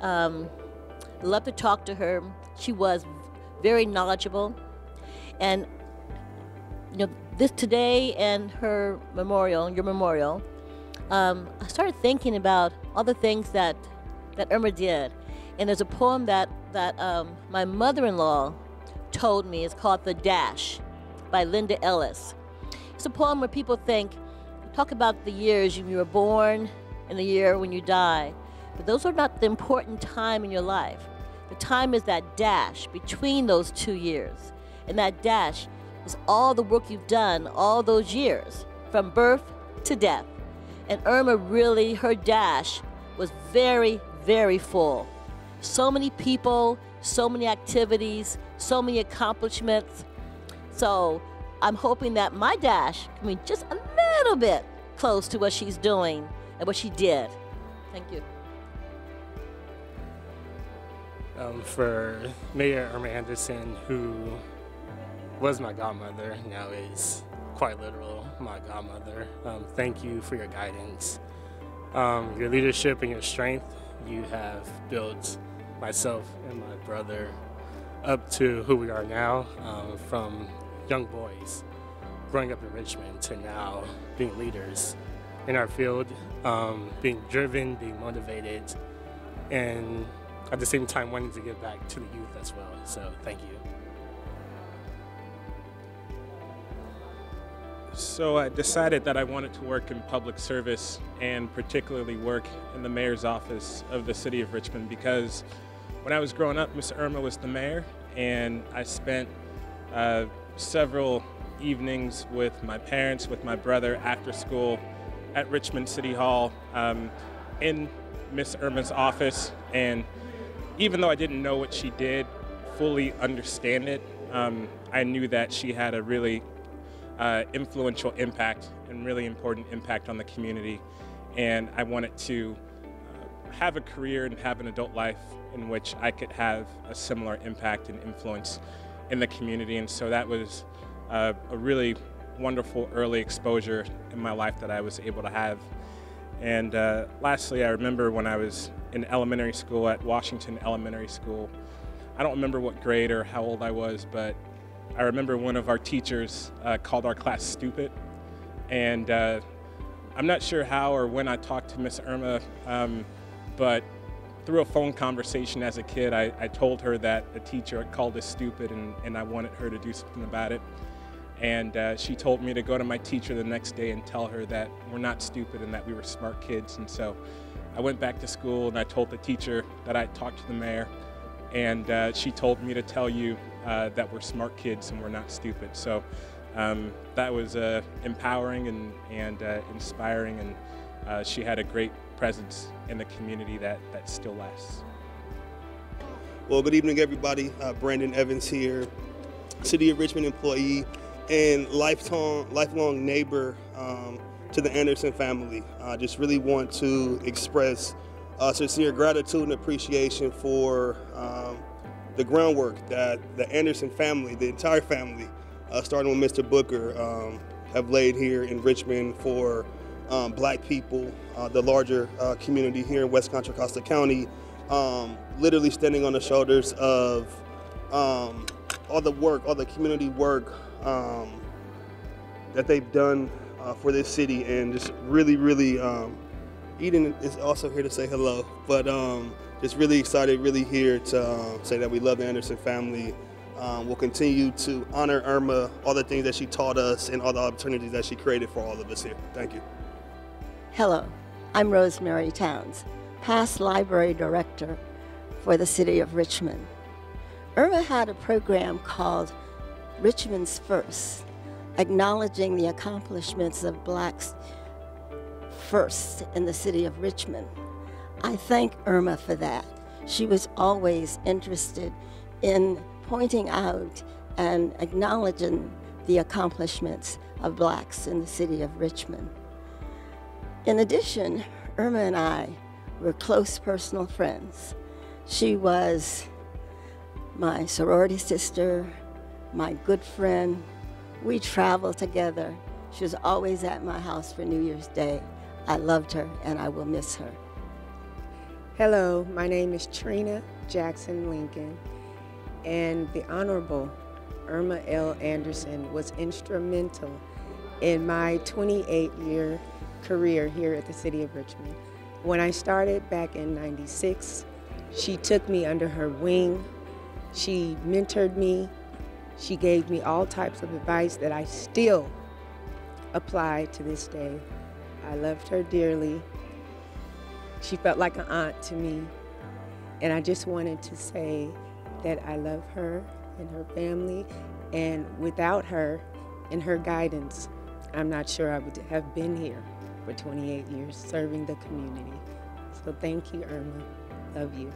Love to talk to her. She was very knowledgeable. And this today and her memorial, your memorial, I started thinking about all the things that Irma did. And there's a poem that my mother-in-law told me. It's called The Dash by Linda Ellis. It's a poem where people talk about the years you were born and the year when you die. But those are not the important time in your life. The time is that dash between those 2 years. And that dash is all the work you've done all those years, from birth to death. And Irma really, her dash was very, very full. So many people, so many activities, so many accomplishments. So I'm hoping that my dash can be just a little bit close to what she's doing and what she did. Thank you. For Mayor Irma Anderson, who was my godmother, now is quite literal my godmother. Thank you for your guidance, your leadership and your strength. You have built myself and my brother up to who we are now, from young boys growing up in Richmond to now being leaders in our field, being driven, being motivated, and at the same time wanting to give back to the youth as well. So thank you. So I decided that I wanted to work in public service, and particularly work in the mayor's office of the City of Richmond, because when I was growing up, Miss Irma was the mayor, and I spent several evenings with my parents, with my brother after school at Richmond City Hall in Miss Irma's office. And even though I didn't know what she did, fully understand it, I knew that she had a really influential impact and really important impact on the community. And I wanted to have a career and have an adult life in which I could have a similar impact and influence in the community. And so that was a really wonderful early exposure in my life that I was able to have. And lastly, I remember when I was in elementary school at Washington Elementary School. I don't remember what grade or how old I was, but I remember one of our teachers called our class stupid. And I'm not sure how or when I talked to Miss Irma, but through a phone conversation as a kid, I told her that a teacher had called us stupid, and I wanted her to do something about it. And she told me to go to my teacher the next day and tell her that we're not stupid and that we were smart kids. And so I went back to school and I told the teacher that I talked to the mayor, and she told me to tell you that we're smart kids and we're not stupid. So that was empowering and inspiring, and she had a great presence in the community that still lasts. Well, good evening, everybody. Brandon Evans here, City of Richmond employee and lifelong neighbor to the Anderson family. I just really want to express sincere gratitude and appreciation for the groundwork that the Anderson family, the entire family, starting with Mr. Booker, have laid here in Richmond for Black people, the larger community here in West Contra Costa County, literally standing on the shoulders of all the work, all the community work that they've done for this city, and just really, really, Eden is also here to say hello, but just really excited, really here to say that we love the Anderson family. We'll continue to honor Irma, all the things that she taught us and all the opportunities that she created for all of us here. Thank you. Hello, I'm Rosemary Towns, past library director for the City of Richmond. Irma had a program called Richmond's First, acknowledging the accomplishments of Blacks first in the City of Richmond. I thank Irma for that. She was always interested in pointing out and acknowledging the accomplishments of Blacks in the City of Richmond. In addition, Irma and I were close personal friends. She was my sorority sister, my good friend. We traveled together. She was always at my house for New Year's Day. I loved her and I will miss her. Hello, my name is Trina Jackson Lincoln, and the Honorable Irma L. Anderson was instrumental in my 28-year career here at the City of Richmond. When I started back in '96, she took me under her wing. She mentored me. She gave me all types of advice that I still apply to this day. I loved her dearly. She felt like an aunt to me. And I just wanted to say that I love her and her family. And without her and her guidance, I'm not sure I would have been here for 28 years serving the community. So thank you, Irma. Love you.